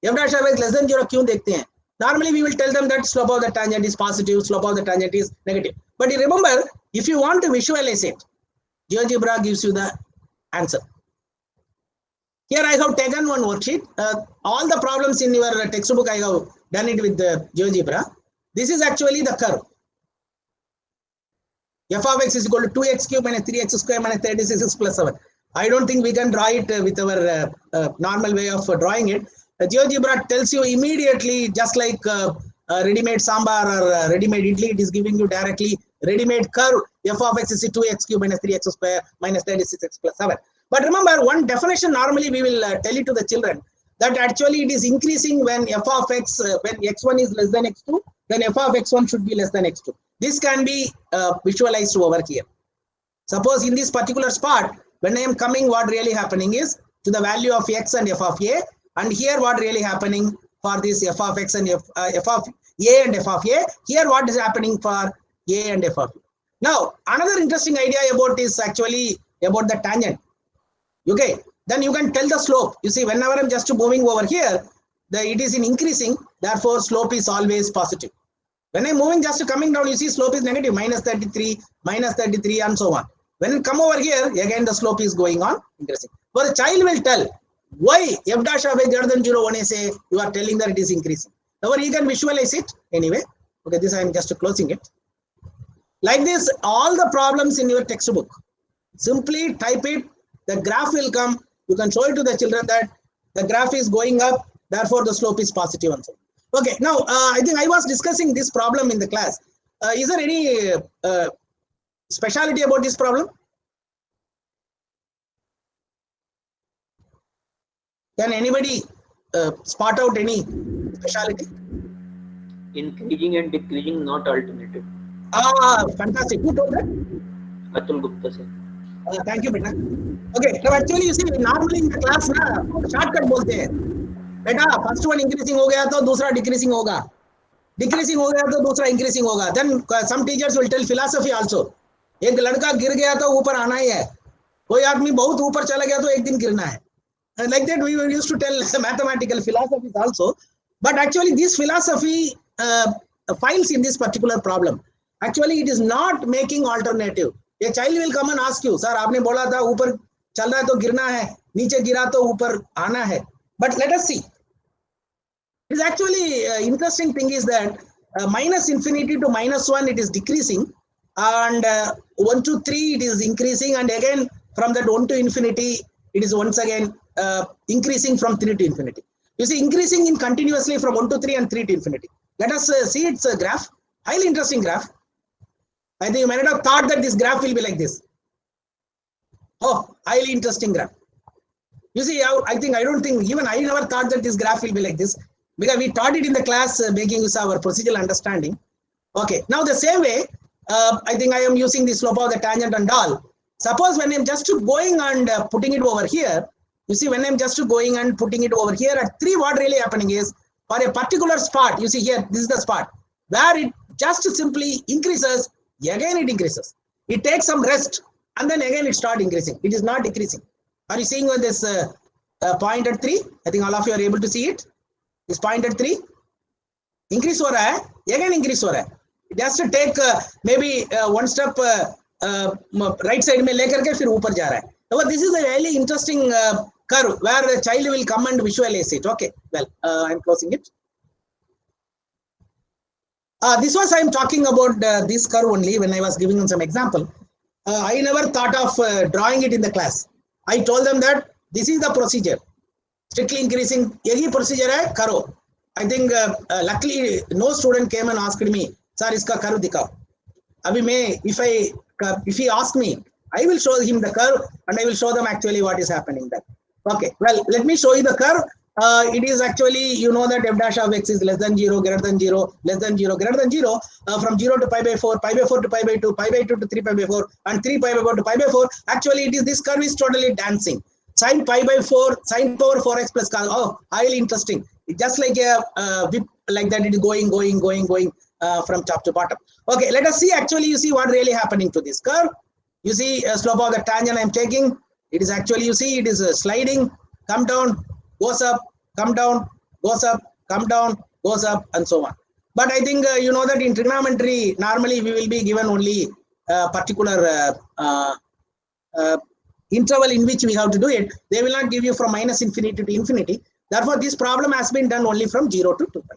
F dash of x less than 0 kyun dekhte hain? Normally we will tell them that slope of the tangent is positive, slope of the tangent is negative. But you remember, if you want to visualize it, GeoGebra gives you the answer. Here I have taken one worksheet. All the problems in your textbook, I have done it with the GeoGebra. This is actually the curve. F of x is equal to 2x cube minus 3x square minus 36x plus 7. I don't think we can draw it with our normal way of drawing it. GeoGebra tells you immediately, just like ready-made sambar or ready-made idli, it is giving you directly ready-made curve. F of x is 2x cube minus 3x square minus 36x plus 7. But remember, one definition normally we will tell it to the children, that actually it is increasing when f of x, when x1 is less than x2, then f of x1 should be less than x2. This can be visualized over here. Suppose in this particular spot, when I am coming, what really happening is to the value of x and f of a, and here what really happening for this f of x and f of a and f of a, here what is happening for a and f of a. Now, another interesting idea about is actually about the tangent. Okay, then you can tell the slope. You see, whenever I'm just moving over here, it is in increasing, therefore slope is always positive. When I'm moving just coming down, you see slope is negative, minus 33, and so on. When you come over here, again the slope is going on increasing. But the child will tell why f dash of a greater than 0, when I say you are telling that it is increasing. However, you can visualize it anyway. Okay, this I am just closing it. Like this, all the problems in your textbook, simply type it, the graph will come. You can show it to the children that the graph is going up, therefore the slope is positive and so on. Okay, now I think I was discussing this problem in the class. Is there any speciality about this problem? Can anybody spot out any speciality? Increasing and decreasing, not alternative. Ah, fantastic. Who told that? Atul Gupta sir. Thank you, beta. Okay, now actually you see, normally in the class ना shortcut बोलते हैं. बेटा first one increasing हो गया तो दूसरा decreasing होगा. Decreasing हो गया तो दूसरा increasing होगा. Then some teachers will tell philosophy also. एक लड़का गिर गया तो ऊपर आना ही है. कोई आदमी बहुत ऊपर चला गया तो एक दिन गिरना है. Like that we used to tell mathematical philosophies also. But actually this philosophy fails in this particular problem. Actually it is not making alternative. A child will come and ask you, sir, आपने बोला था ऊपर चल रहा है तो गिरना है, नीचे गिरा तो ऊपर आना है. But let us see. It is actually interesting thing is that minus infinity to minus 1 it is decreasing, and 1 to 3 it is increasing, and again from that 1 to infinity it is once again increasing from 3 to infinity. You see, increasing in continuously from 1 to 3 and 3 to infinity. Let us see its graph. Highly interesting graph. I think you might not have thought that this graph will be like this. Oh, highly interesting graph. You see, I don't think, even I never thought that this graph will be like this, because we taught it in the class making use of our procedural understanding. Okay, now the same way, I think I am using the slope of the tangent and all. Suppose when I'm just going and putting it over here, you see, when I'm just going and putting it over here at 3, what really happening is, for a particular spot, you see here, this is the spot, where it just simply increases, again it increases. It takes some rest, and then again it starts increasing. It is not decreasing. Are you seeing this point at 3? I think all of you are able to see it. This point at 3. Increase हो रहा है, again increase हो रहा है. Just to take maybe one step right side में लेकर के फिर ऊपर जा रहा है. So this is a really interesting curve where the child will come and visualize it. Okay, well, I'm closing it. This was I'm talking about this curve only when I was giving them some example. I never thought of drawing it in the class. I told them that this is the procedure. Strictly increasing, यही procedure है, करो. I think luckily no student came and asked me, sir, इसका curve दिखाओ. अभी मैं, if he asked me, I will show him the curve and I will show them actually what is happening there. Okay, well, let me show you the curve. It is actually, you know that f dash of x is less than 0, greater than 0, less than 0, greater than 0, from 0 to pi by 4 to pi by 2, pi by 2 to 3 pi by 4, and 3 pi by 4 to pi by 4. Actually, it is, this curve is totally dancing. Sine pi by 4, sine power 4x plus cos. Oh, highly interesting. It's just like a whip, like that. It is going from top to bottom. Okay, let us see. Actually, you see what really happening to this curve. You see slope of the tangent I am taking. It is actually, you see, it is sliding, come down, goes up, come down, goes up, come down, goes up, and so on. But I think you know that in trigonometry, normally we will be given only a particular interval in which we have to do it. They will not give you from minus infinity to infinity. Therefore, this problem has been done only from 0 to 2 pi.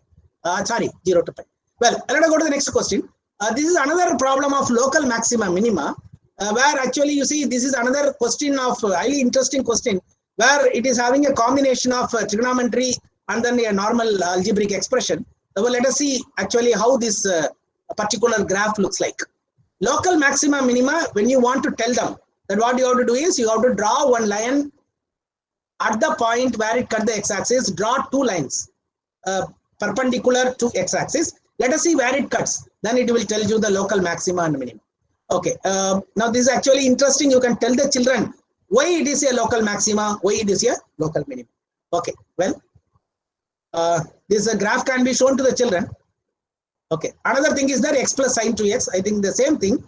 0 to pi. Well, let us go to the next question. This is another problem of local maxima minima, where actually you see this is another question of highly interesting question, where it is having a combination of trigonometry and then a normal algebraic expression. Well, let us see actually how this particular graph looks like. Local maxima minima, when you want to tell them, that what you have to do is you have to draw one line at the point where it cut the x-axis, draw two lines perpendicular to x-axis. Let us see where it cuts. Then it will tell you the local maxima and minima. Okay. Now this is actually interesting. You can tell the children why it is a local maxima, why it is a local minima. Okay. Well, this graph can be shown to the children. Okay. Another thing is that x plus sine 2x. I think the same thing.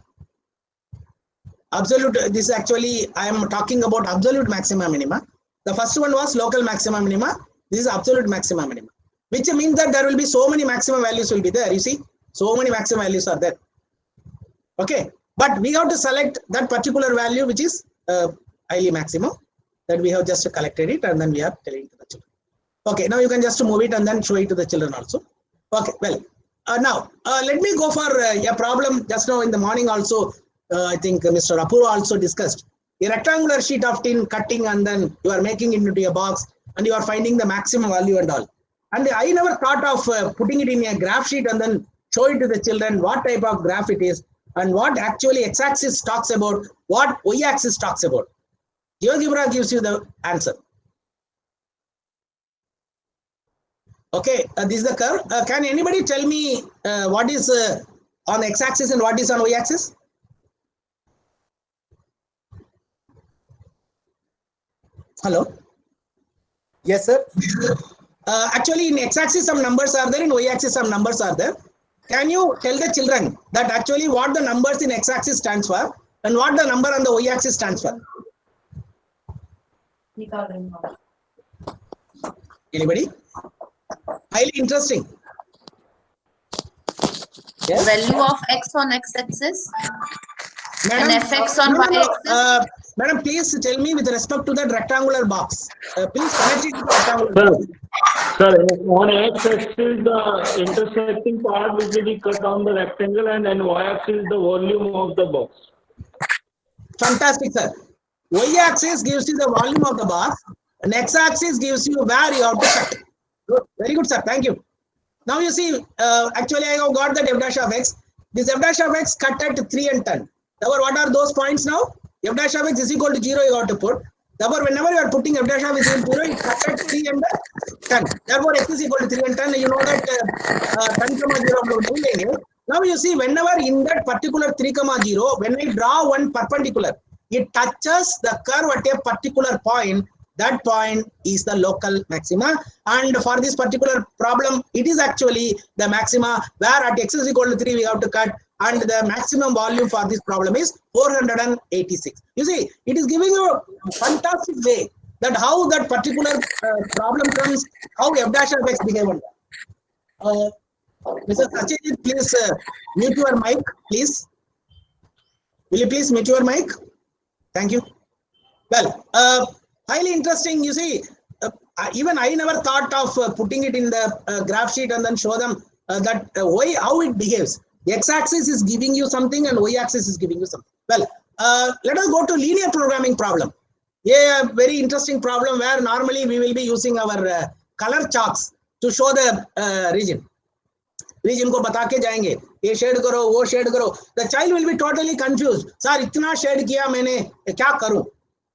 Absolute. This is actually I am talking about absolute maxima minima. The first one was local maxima minima. This is absolute maxima minima, which means that there will be so many maximum values will be there. You see, so many maximum values are there. Okay, but we have to select that particular value which is highly maximum. That we have just collected it and then we are telling it to the children. Okay, now you can just move it and then show it to the children also. Okay, well, now let me go for a problem just now in the morning also. I think Mr. Apurva also discussed a rectangular sheet of tin cutting and then you are making it into a box and you are finding the maximum value and all. And I never thought of putting it in a graph sheet and then show it to the children what type of graph it is and what actually x-axis talks about, what y-axis talks about. GeoGebra gives you the answer. Okay, this is the curve. Can anybody tell me what is on the x-axis and what is on y-axis? Hello? Yes, sir. Actually, in x-axis some numbers are there, in y-axis some numbers are there. Can you tell the children that actually what the numbers in x-axis stands for and what the number on the y-axis stands for? Anybody? Highly interesting. Yes? Value of x on x-axis and fx on y-axis. Madam, please tell me with respect to that rectangular box. Please connect it to the rectangular box. Sir, on x-axis the intersecting part will be cut on the rectangle and then y-axis the volume of the box. Fantastic, sir. Y-axis gives you the volume of the box and x-axis gives you where you have to cut. Good. Very good, sir. Thank you. Now you see, actually I have got that f dash of x. This f dash of x cut at 3 and 10. Therefore, what are those points now? F dash of x is equal to 0 you have to put. Therefore, whenever you are putting f dash of x equal to 0, it cuts at 3 and 10. Therefore, x is equal to 3 and 10. You know that 10, 0. Now you see, whenever in that particular 3, 0, when we draw one perpendicular, it touches the curve at a particular point. That point is the local maxima. And for this particular problem, it is actually the maxima where at x is equal to 3, we have to cut. And the maximum volume for this problem is 486. You see, it is giving you a fantastic way that how that particular problem comes, how f dash of x behave. Mr. Sachin, please mute your mic, please. Will you please mute your mic? Thank you. Well, highly interesting. You see, even I never thought of putting it in the graph sheet and then show them that how it behaves. The x-axis is giving you something and y-axis is giving you something. Well, let us go to linear programming problem. A very interesting problem where normally we will be using our color chalks to show the region. Region को बता के जाएंगे ये shade करो वो shade करो. The child will be totally confused. Sir, इतना shade किया मैंने क्या करूं?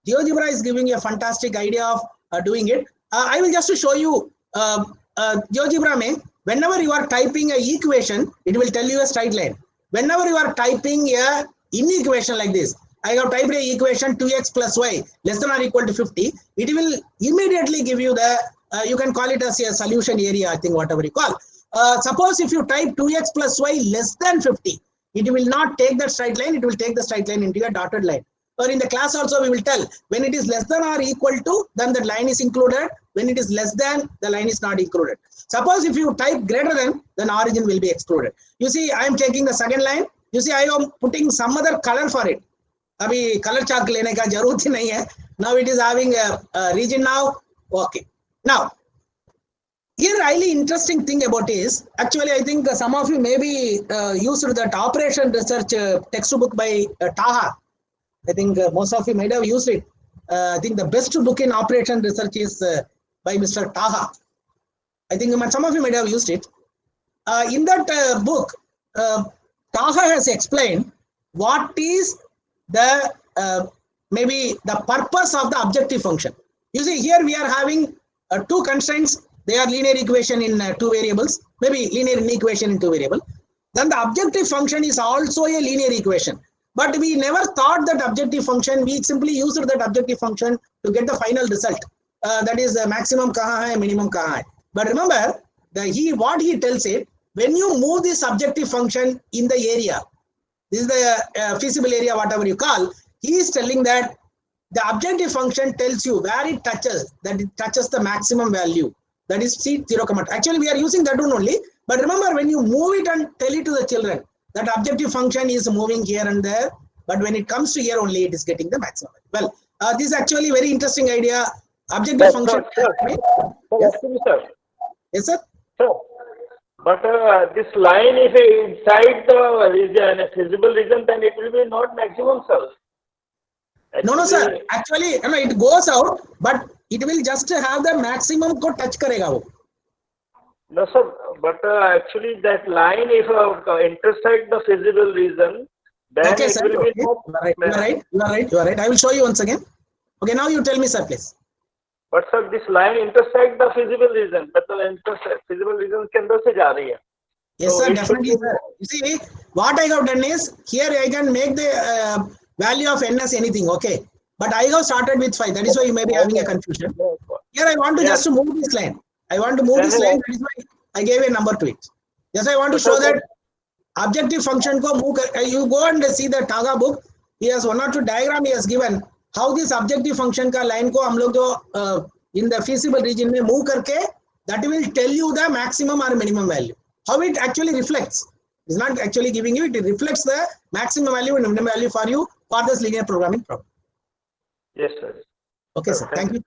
GeoGebra is giving you a fantastic idea of doing it. I will just show you GeoGebra में. Whenever you are typing a equation, it will tell you a straight line. Whenever you are typing a inequation like this, I have typed a equation 2x plus y less than or equal to 50. It will immediately give you the, you can call it as a solution area, I think, whatever you call. Suppose if you type 2x plus y less than 50, it will not take that straight line, it will take the straight line into a dotted line. or in the class also we will tell when it is less than or equal to, then the line is included. When it is less than, the line is not included. Suppose if you type greater than, then origin will be excluded. You see, I am taking the second line. You see, I am putting some other color for it. अभी color chalk लेने का जरूरत ही नहीं है. Now it is having a region now. Okay. Now, here highly interesting thing about is, actually I think some of you maybe used that operation research textbook by Taha. I think most of you might have used it. I think the best book in operation research is by Mr. Taha. I think some of you might have used it. In that book, Taha has explained what is the maybe the purpose of the objective function. You see, here we are having two constraints. They are linear equation in two variables, maybe linear inequation in two variables. Then the objective function is also a linear equation. But we never thought that objective function, we simply used that objective function to get the final result. That is maximum kahan hai, minimum kahan hai. But remember, what he tells it, when you move this objective function in the area, this is the feasible area, whatever you call, he is telling that the objective function tells you where it touches, that it touches the maximum value. That is seed 0, actually we are using that one only. But remember, when you move it and tell it to the children, that objective function is moving here and there. But when it comes to here only, it is getting the maximum. Well, this is actually very interesting idea. Objective function. Yes, sir. Yes, sir. Sir, but this line is inside the region, a feasible region, then it will be not maximum, sir. No, sir. Actually, it goes out, but it will just have the maximum ko touch karega wo. No, sir. But actually, that line, if intersect the feasible region, then Okay, it sir. will Okay. be not. You are right. I will show you once again. Okay, now you tell me, sir, please. But sir, this line intersect the feasible region. But the feasible region के अंदर से जा रही है. Yes, So sir, it definitely, should be- sir. You see, what I have done is, here I can make the value of n as anything, okay? But I have started with 5. That is why you may be having a confusion. Here I want to just move this line. I want to move this line. That is why I gave a number to it. Yes, I want to show that objective function ko move. You go and see the Taga book. He has 1 or 2 diagram he has given. How this objective function ka line ko hum log jo in the feasible region mein move karke, that will tell you the maximum or minimum value. How it actually reflects. It's not actually giving you, it reflects the maximum value and minimum value for you for this linear programming problem. Yes, sir. Okay, sir. Thank you.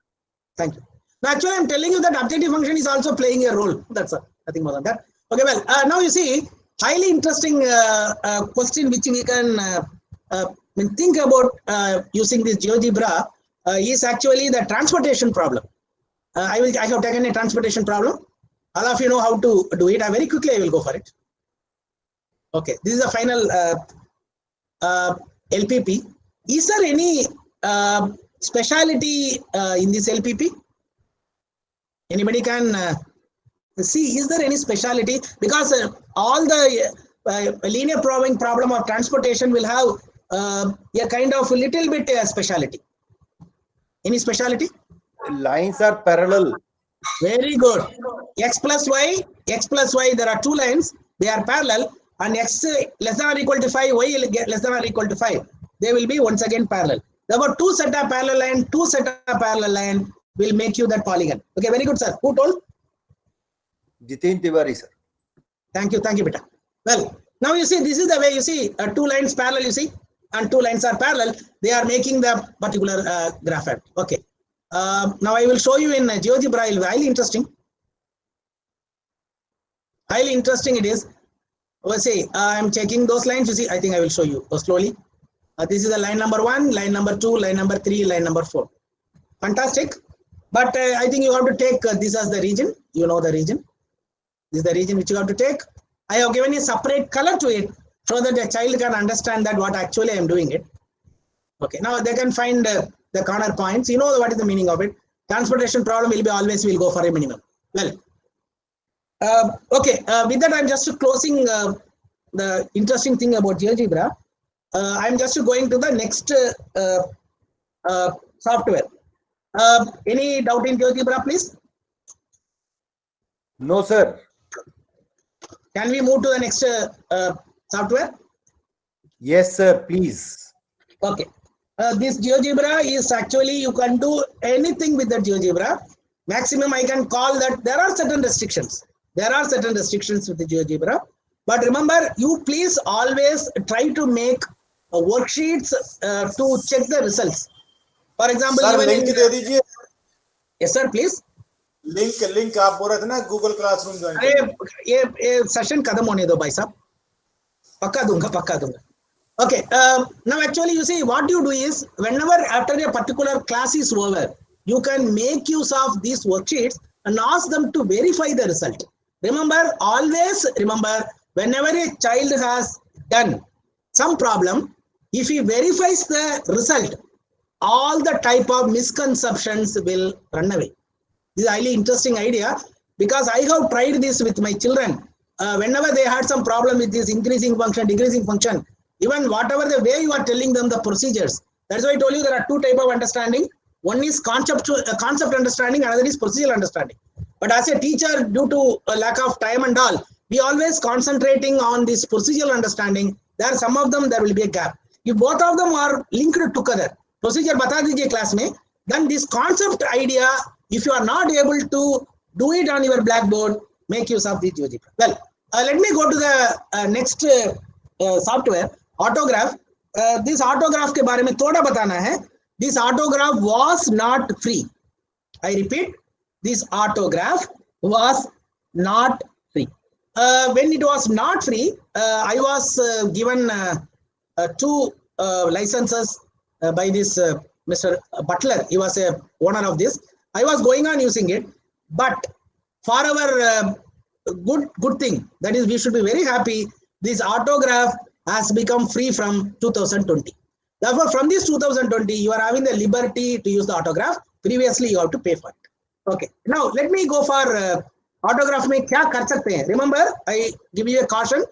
Thank you. Now, actually, I'm telling you that objective function is also playing a role. That's all. Nothing more than that. Okay, well, now you see, highly interesting question which we can think about using this GeoGebra is actually the transportation problem. I have taken a transportation problem. All of you know how to do it. Very quickly I will go for it. Okay, this is the final LPP. Is there any speciality in this LPP? Anybody can see, is there any speciality? Because all the linear programming problem of transportation will have a kind of a little bit speciality. Any speciality? Lines are parallel. Very good. X plus y, there are 2 lines, they are parallel, and x less than or equal to 5, y less than or equal to 5. They will be once again parallel. There were 2 set of parallel line, 2 set of parallel line will make you that polygon. Okay, very good, sir. Who told? Jitin Tiwari, sir. Thank you, beta. Well, now you see, this is the way you see 2 lines parallel, you see, and 2 lines are parallel. They are making the particular graph. Okay. Now I will show you in GeoGebra. Highly interesting. Highly interesting it is. Let's see, I am checking those lines. You see, I think I will show you slowly. This is the line number 1, line number 2, line number 3, line number 4. Fantastic. But I think you have to take this as the region. You know the region. This is the region which you have to take. I have given a separate color to it so that the child can understand that what actually I am doing it. Okay, now they can find the corner points. You know what is the meaning of it. Transportation problem will be always will go for a minimum. Well, okay, with that I'm just closing the interesting thing about GeoGebra. I'm just going to the next software. Any doubt in GeoGebra, please? No, sir. Can we move to the next software? Yes, sir, please. Okay. This GeoGebra is actually, you can do anything with the GeoGebra. Maximum I can call that there are certain restrictions. There are certain restrictions with the GeoGebra. But remember, you please always try to make worksheets to check the results. For example, sir even link in, दे दीजिए yes sir, please. Link आप बोल रहे थे ना Google classroom join अरे करने ये session खत्म होने दो भाई साहब, पक्का दूंगा. Okay, now actually you see what you do is whenever after a particular class is over, you can make use of these worksheets and ask them to verify the result. Always remember, whenever a child has done some problem, if he verifies the result, all the type of misconceptions will run away. This is a highly interesting idea because I have tried this with my children. Whenever they had some problem with this increasing function, decreasing function, even whatever the way you are telling them the procedures, that's why I told you there are two types of understanding. One is concept understanding, another is procedural understanding. But as a teacher, due to a lack of time and all, we always concentrating on this procedural understanding. There are some of them, there will be a gap. If both of them are linked together, procedure bata dijiye class mein, then this concept idea, if you are not able to do it on your blackboard, make use of the GeoGebra. Well, let me go to the next software, Autograph. This Autograph के बारे में थोड़ा बताना है. This Autograph was not free. I repeat, this Autograph was not free. When it was not free, I was given 2 licenses by this Mr. Butler. He was a owner of this. I was going on using it, but for our good thing, that is, we should be very happy, this Autograph has become free from 2020. Therefore, from this 2020, you are having the liberty to use the Autograph. Previously, you have to pay for it. Okay. Now, let me go for Autograph में क्या कर सकते हैं. Remember, I give you a caution.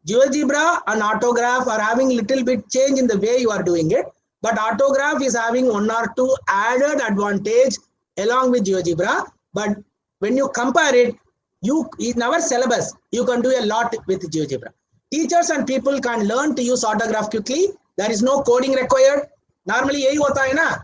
GeoGebra and Autograph are having little bit change in the way you are doing it, but Autograph is having 1 or 2 added advantage along with GeoGebra. But when you compare it, in our syllabus, you can do a lot with GeoGebra. Teachers and people can learn to use Autograph quickly. There is no coding required. Normally, यही होता है ना.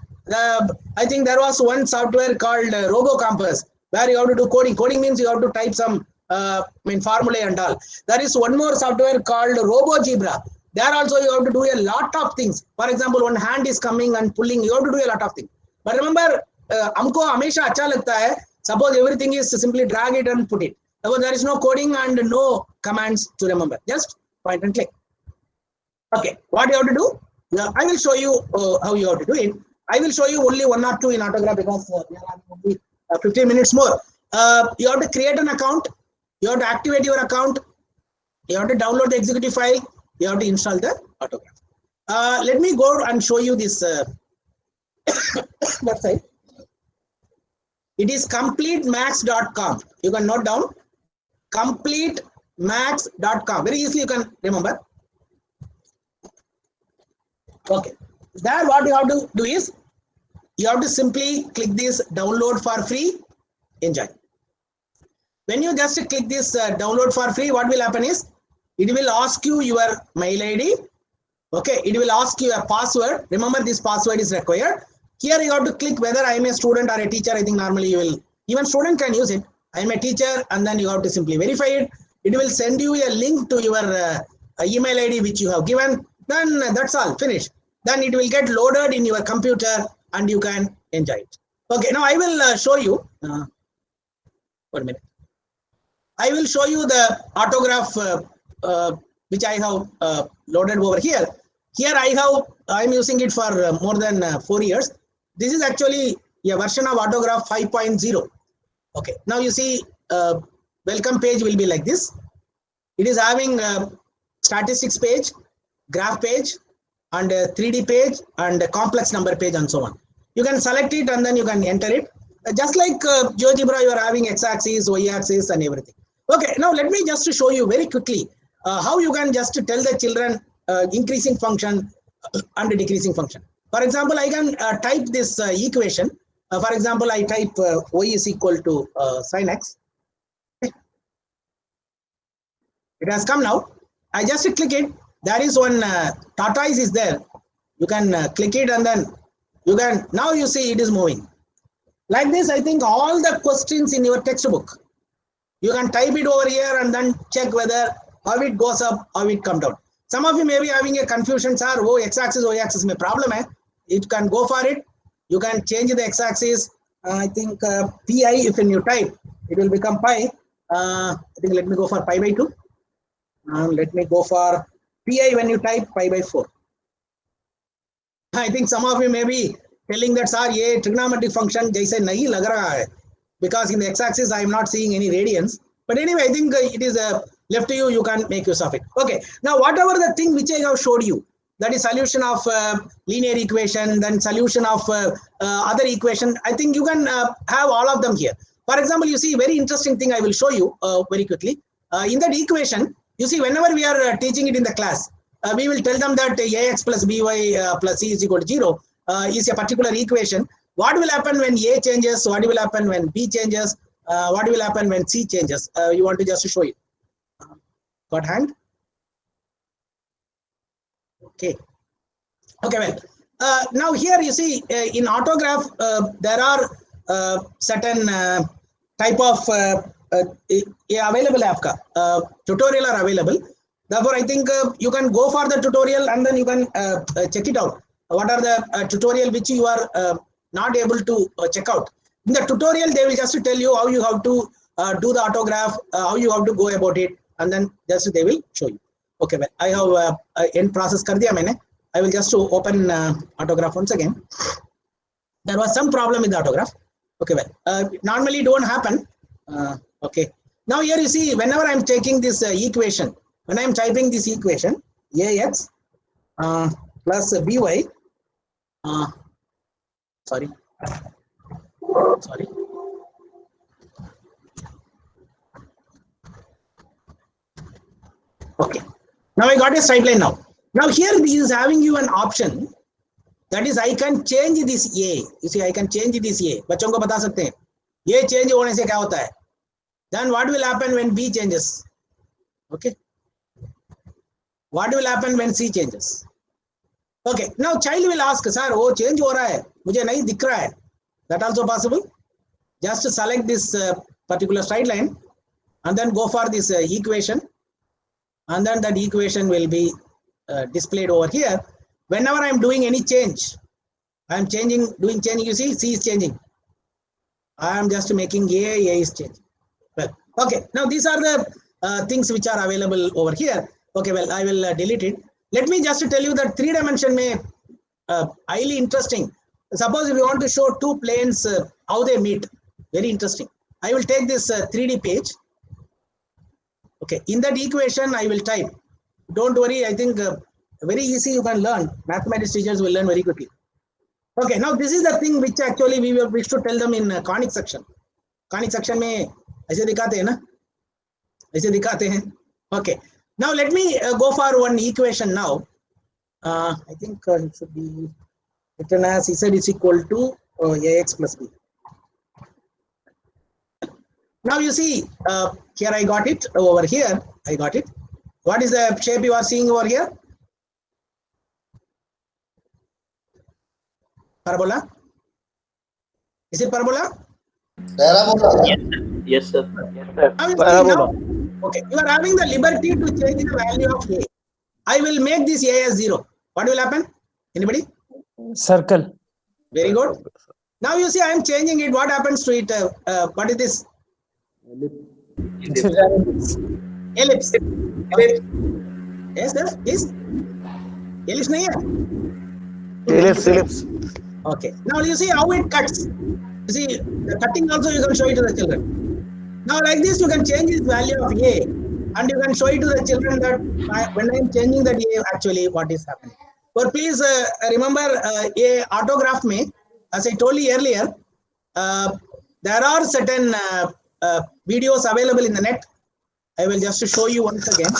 I think there was one software called RoboCompass where you have to do coding. Coding means you have to type some formulae and all. There is one more software called RoboGebra. There also you have to do a lot of things. For example, one hand is coming and pulling. You have to do a lot of things. But remember, हमको हमेशा अच्छा लगता है. Suppose everything is simply drag it and put it. Therefore, there is no coding and no commands to remember. Just point and click. Okay, what you have to do? Now, I will show you how you have to do it. I will show you only 1 or 2 in Autograph because we are only 15 minutes more. You have to create an account. You have to activate your account. You have to download the executive file. You have to install the Autograph. Let me go and show you this website. It is completemax.com. You can note down completemax.com. Very easily you can remember. Okay. There what you have to do is you have to simply click this download for free. Enjoy. When you just click this download for free, what will happen is it will ask you your mail ID. Okay. It will ask you a password. Remember, this password is required. Here you have to click whether I am a student or a teacher. I think normally you will, even student can use it. I am a teacher, and then you have to simply verify it. It will send you a link to your email ID which you have given. Then that's all, finish. Then it will get loaded in your computer and you can enjoy it. Okay, now I will show you. 1 minute. I will show you the Autograph which I have loaded over here. Here I am using it for more than 4 years. This is actually a version of Autograph 5.0. Okay, now you see welcome page will be like this. It is having statistics page, graph page, and 3D page, and complex number page, and so on. You can select it and then you can enter it. Just like GeoGebra, you are having x-axis, y-axis, and everything. Okay, now let me just show you very quickly how you can just tell the children increasing function and decreasing function. For example, I can type this equation. For example, I type y is equal to sin x. Okay. It has come now. I just click it. There is one tortoise is there. You can click it and then you can, now you see it is moving. Like this, I think all the questions in your textbook, you can type it over here and then check whether how it goes up, how it comes down. Some of you may be having a confusion, sir, oh, x-axis, y-axis mein problem hai. It can go for it. You can change the x-axis. I think pi, if you type, it will become pi. I think let me go for pi by 2. Let me go for pi when you type pi by 4. I think some of you may be telling that, sir, ye trigonometric function jaise nahi lag raha hai, because in the x-axis I am not seeing any radians. But anyway, I think it is left to you. You can make use of it. Okay. Now, whatever the thing which I have showed you, that is solution of linear equation, then solution of other equation. I think you can have all of them here. For example, you see very interesting thing I will show you very quickly. In that equation, you see whenever we are teaching it in the class, we will tell them that ax plus by plus c is equal to 0 is a particular equation. What will happen when a changes? What will happen when b changes? What will happen when c changes? You want to just show it. Got hand? Okay. Okay, well, now here you see in autograph, there are certain type of available aapka, tutorial are available. Therefore, I think you can go for the tutorial and then you can check it out. What are the tutorial which you are not able to check out? In the tutorial, they will just tell you how you have to do the autograph, how you have to go about it, and then just they will show you. Okay, well, I have end process kar diya maine. I will just open autograph once again. There was some problem with the autograph. Okay, well, normally don't happen. Okay. Now here you see, whenever I'm taking this equation, when I'm typing this equation, ax plus by, sorry. Okay. Now I got a straight line now. Now here this is having you an option. That is, I can change this a. You see, I can change this a. बच्चों को बता सकते हैं. ये change होने से क्या होता है? Then what will happen when b changes? Okay. What will happen when c changes? Okay. Now child will ask, sir, वो change हो रहा है, मुझे नहीं दिख रहा है. That also possible. Just to select this particular straight line and then go for this equation, and then that equation will be displayed over here. Whenever I am doing any change, I am changing, doing changing. You see, c is changing. I am just making a is changing. Well, okay. Now these are the things which are available over here. Okay, well, I will delete it. Let me just tell you that 3 dimension may highly interesting. Suppose if you want to show two planes, how they meet, very interesting. I will take this 3D page. Okay, in that equation, I will type. Don't worry, I think very easy you can learn. Mathematics teachers will learn very quickly. Okay, now this is the thing which actually we wish to tell them in conic section. Conic section में ऐसे दिखाते हैं ना? ऐसे दिखाते हैं. Okay, now let me go for one equation now. I think it should be written as z is equal to ax plus b. Now you see, here I got it, over here I got it. What is the shape you are seeing over here? Parabola? Is it parabola? Parabola. Yes, sir. Now you see now, okay, you are having the liberty to change the value of a. I will make this a as 0. What will happen? Anybody? Circle. Very good. Now you see I am changing it. What happens to it? What is this? Ellipse. Okay. Yes, sir. Yes. Ellipse nahi hai? Ellipse. Okay. Now you see how it cuts. You see the cutting also you can show it to the children. Now like this you can change the value of a and you can show it to the children that when I am changing that a actually what is happening. But please remember a autograph mein, as I told you earlier, there are certain videos available in the net. I will just show you once again.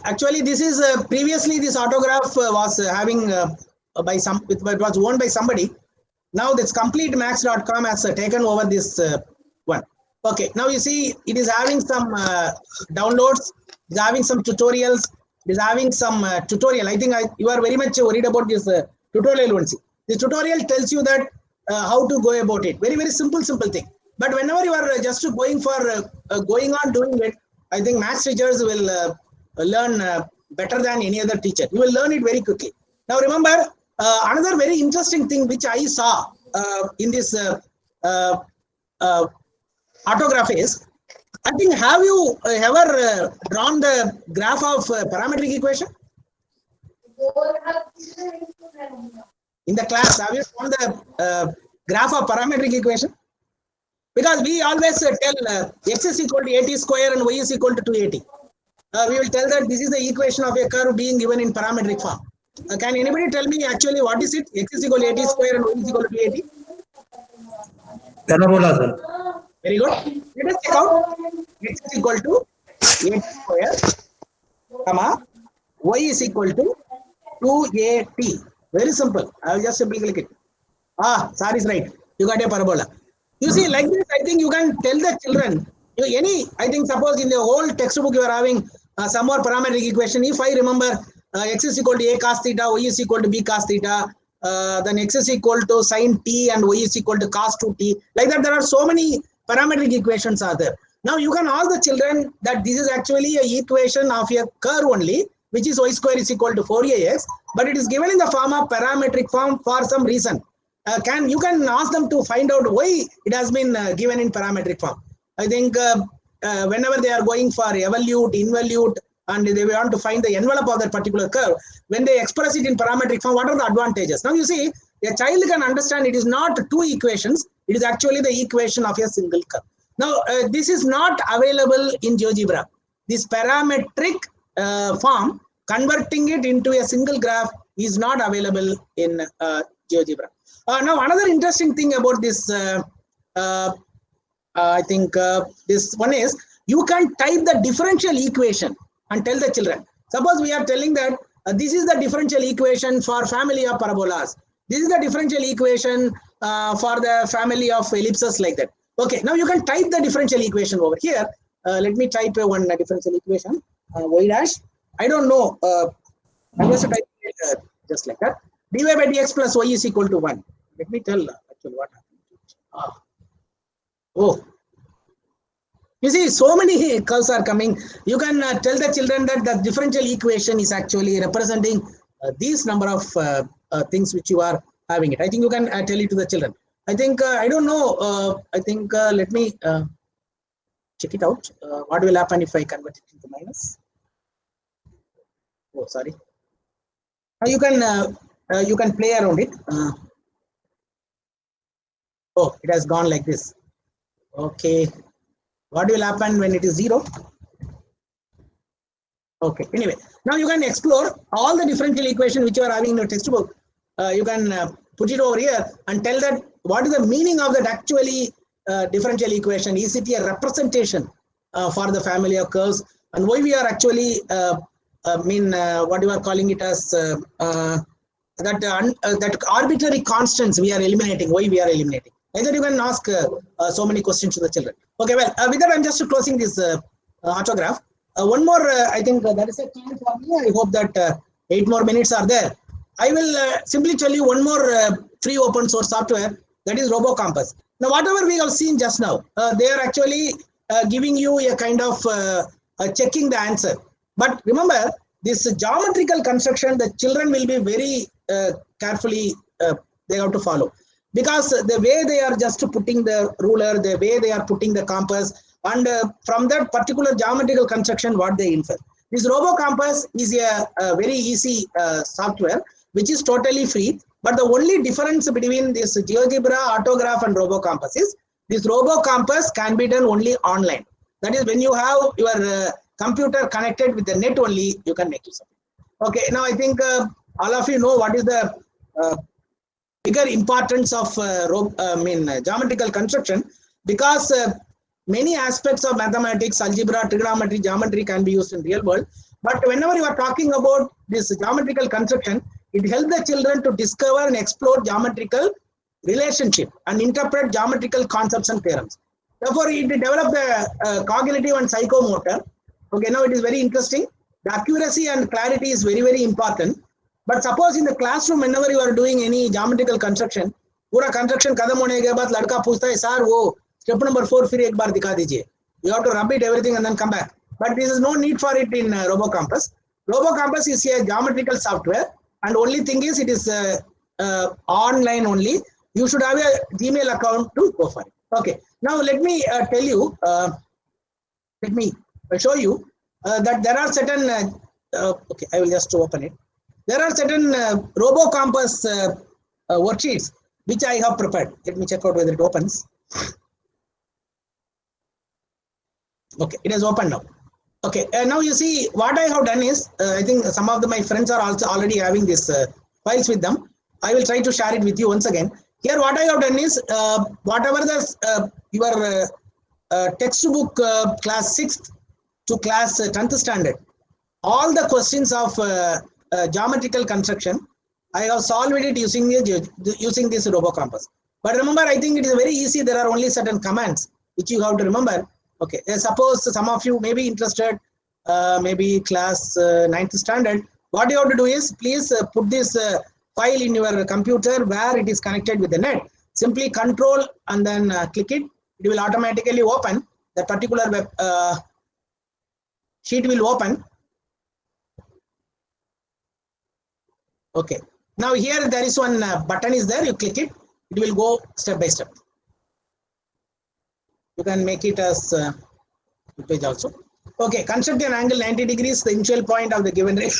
Actually, this is previously this autograph was having by some, it was owned by somebody. Now this completemax.com has taken over this one. Okay, now you see it is having some downloads, it is having some tutorials, it is having some tutorial. I think you are very much worried about this tutorial one. The tutorial tells you that how to go about it. Very, very simple thing. But whenever you are just going for going on doing it, I think maths teachers will learn better than any other teacher. You will learn it very quickly. Now remember, another very interesting thing which I saw in this autograph is, I think, have you ever drawn the graph of parametric equation? In the class, have you drawn the graph of parametric equation? Because we always tell x is equal to 80 square and y is equal to 280. We will tell that this is the equation of a curve being given in parametric form. Can anybody tell me actually what is it? X is equal to 80 square and y is equal to 280? Parabola, sir. Very good. Let us check out. X is equal to 80 square, comma, y is equal to 280. Very simple. I will just simply click it. Sir is right. You got a parabola. You see, like this, I think you can tell the children, I think suppose in the whole textbook you are having some more parametric equation. If I remember x is equal to a cos theta, y is equal to b cos theta, then x is equal to sin t and y is equal to cos 2t. Like that, there are so many parametric equations are there. Now you can ask the children that this is actually a equation of a curve only, which is y square is equal to 4ax, but it is given in the form of parametric form for some reason. You can ask them to find out why it has been given in parametric form. I think whenever they are going for evolute, involute, and they want to find the envelope of that particular curve, when they express it in parametric form, what are the advantages? Now you see, a child can understand it is not two equations, it is actually the equation of a single curve. Now this is not available in GeoGebra. This parametric form, converting it into a single graph, is not available in GeoGebra. Now another interesting thing about this, I think this one is, you can type the differential equation and tell the children. Suppose we are telling that this is the differential equation for family of parabolas. This is the differential equation for the family of ellipses, like that. Okay, now you can type the differential equation over here. Let me type one differential equation, y dash. I don't know. I'm just typing it just like that. dy by dx plus y is equal to 1. Let me tell actually what happened. Oh, you see, so many curves are coming. You can tell the children that the differential equation is actually representing these number of things which you are having it. I think you can tell it to the children. I think, I don't know, I think, let me check it out. What will happen if I convert it into minus? Oh, sorry. You can play around it. Oh, it has gone like this. Okay. What will happen when it is 0? Okay. Anyway, now you can explore all the differential equation which you are having in your textbook. You can put it over here and tell that what is the meaning of that actually differential equation. Is it a representation for the family of curves, and why we are actually what you are calling it as that arbitrary constants we are eliminating. Why we are eliminating? Either you can ask so many questions to the children. Okay, well, with that I'm just closing this autograph. One more, I think that is a time for me. I hope that 8 more minutes are there. I will simply tell you one more free open source software, that is RoboCompass. Now, whatever we have seen just now, they are actually giving you a kind of checking the answer. But remember, this geometrical construction, the children will be very carefully, they have to follow. Because the way they are just putting the ruler, the way they are putting the compass, and from that particular geometrical construction, what they infer. This RoboCompass is a very easy software, which is totally free. But the only difference between this GeoGebra, Autograph, and RoboCompass is this RoboCompass can be done only online. That is, when you have your computer connected with the net only, you can make use of it. Okay, now I think all of you know what is the bigger importance of geometrical construction, because many aspects of mathematics, algebra, trigonometry, geometry can be used in real world. But whenever you are talking about this geometrical construction, it helps the children to discover and explore geometrical relationship and interpret geometrical concepts and theorems. Therefore, it developed the cognitive and psychomotor. Okay, now it is very interesting. The accuracy and clarity is very, very important. But suppose in the classroom, whenever you are doing any geometrical construction, पूरा construction खत्म होने के बाद लड़का पूछता है sir वो step number 4 फिर एक बार दिखा दीजिए. You have to rub it everything and then come back. But there is no need for it in RoboCompass. RoboCompass is a geometrical software, and only thing is it is online only. You should have a Gmail account to go for it. Okay. Now let me tell you. Let me show you that there are certain. Okay, I will just open it. There are certain RoboCompass worksheets which I have prepared. Let me check out whether it opens. Okay, it has opened now. Okay, now you see what I have done is, I think some of my friends are also already having these files with them. I will try to share it with you once again. Here what I have done is, whatever the your textbook class 6th to class 10th standard, all the questions of geometrical construction, I have solved it using this RoboCompass. But remember, I think it is very easy. There are only certain commands which you have to remember. Okay, suppose some of you may be interested, maybe class 9th standard. What you have to do is, please put this file in your computer where it is connected with the net. Simply control and then click it. It will automatically open. The particular web sheet will open. Okay. Now here there is one button is there. You click it. It will go step by step. You can make it as page also. Okay, construct an angle 90 degrees, the initial point of the given ray,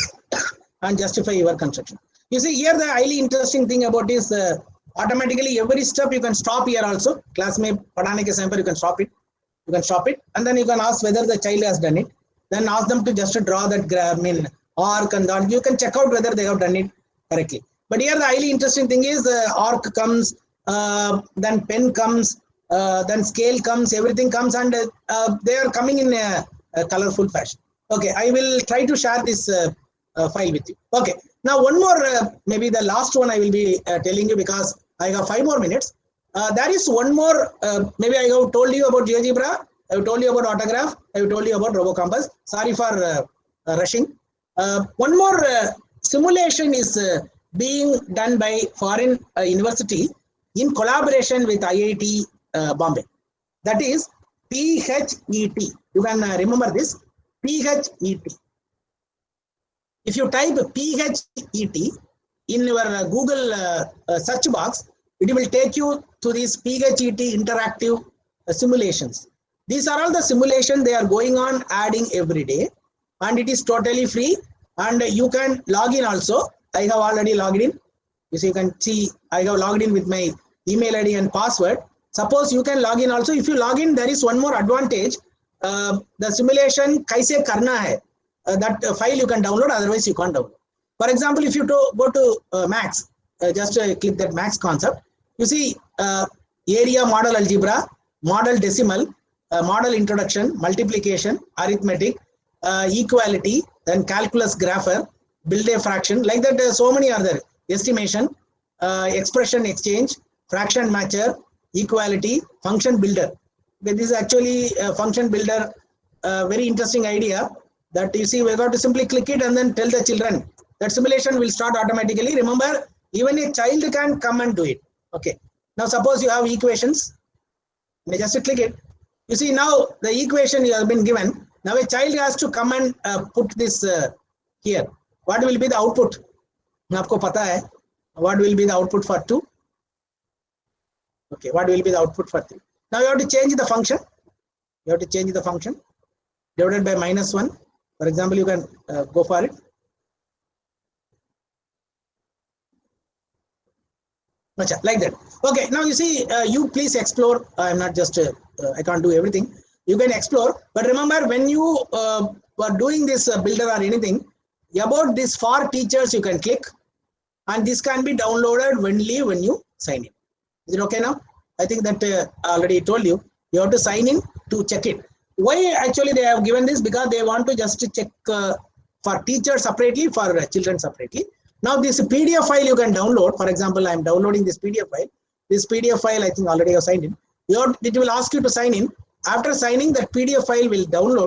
and justify your construction. You see here the highly interesting thing about is automatically every step you can stop here also. Class mein padhane ke sample you can stop it. You can stop it, and then you can ask whether the child has done it. Then ask them to just draw that arc, and then you can check out whether they have done it correctly. But here the highly interesting thing is the arc comes, then pen comes. Then scale comes, everything comes, and they are coming in a colorful fashion. Okay, I will try to share this file with you. Okay, now one more, maybe the last one I will be telling you because I have 5 more minutes. There is one more, maybe I have told you about GeoGebra, I have told you about Autograph, I have told you about RoboCompass. Sorry for rushing. One more simulation is being done by foreign university in collaboration with IIT Bombay. That is PHET. You can remember this, PHET. If you type PHET in your Google search box, it will take you to these PHET interactive simulations. These are all the simulations they are going on adding every day, and it is totally free, and you can log in also. I have already logged in. You can see I have logged in with my email ID and password. Suppose you can log in also. If you log in, there is one more advantage. The simulation kaise karna hai, that file you can download, otherwise you can't download. For example, if you go to Max, just click that Max concept. You see area model algebra, model decimal, model introduction, multiplication, arithmetic, equality, then calculus grapher, build a fraction, like that. So many are there. Estimation, expression exchange, fraction matcher, equality, function builder. This is actually a function builder, very interesting idea that you see we got to simply click it and then tell the children that simulation will start automatically. Remember, even a child can come and do it. Okay. Now suppose you have equations, you just click it. You see now the equation you have been given. Now a child has to come and put this here. What will be the output? Aapko pata hai what will be the output for 2? Okay, what will be the output for 3? Now you have to change the function. You have to change the function divided by -1. For example, you can go for it. Like that. Okay, now you see, you please explore. I'm not just, I can't do everything. You can explore, but remember when you are doing this builder or anything, about this for teachers, you can click, and this can be downloaded only when you sign in. Is it okay now? I think that I already told you. You have to sign in to check it. Why actually they have given this? Because they want to just check for teachers separately, for children separately. Now this PDF file you can download. For example, I am downloading this PDF file. this PDF file, I think already you have signed in. It will ask you to sign in. After signing, that PDF file will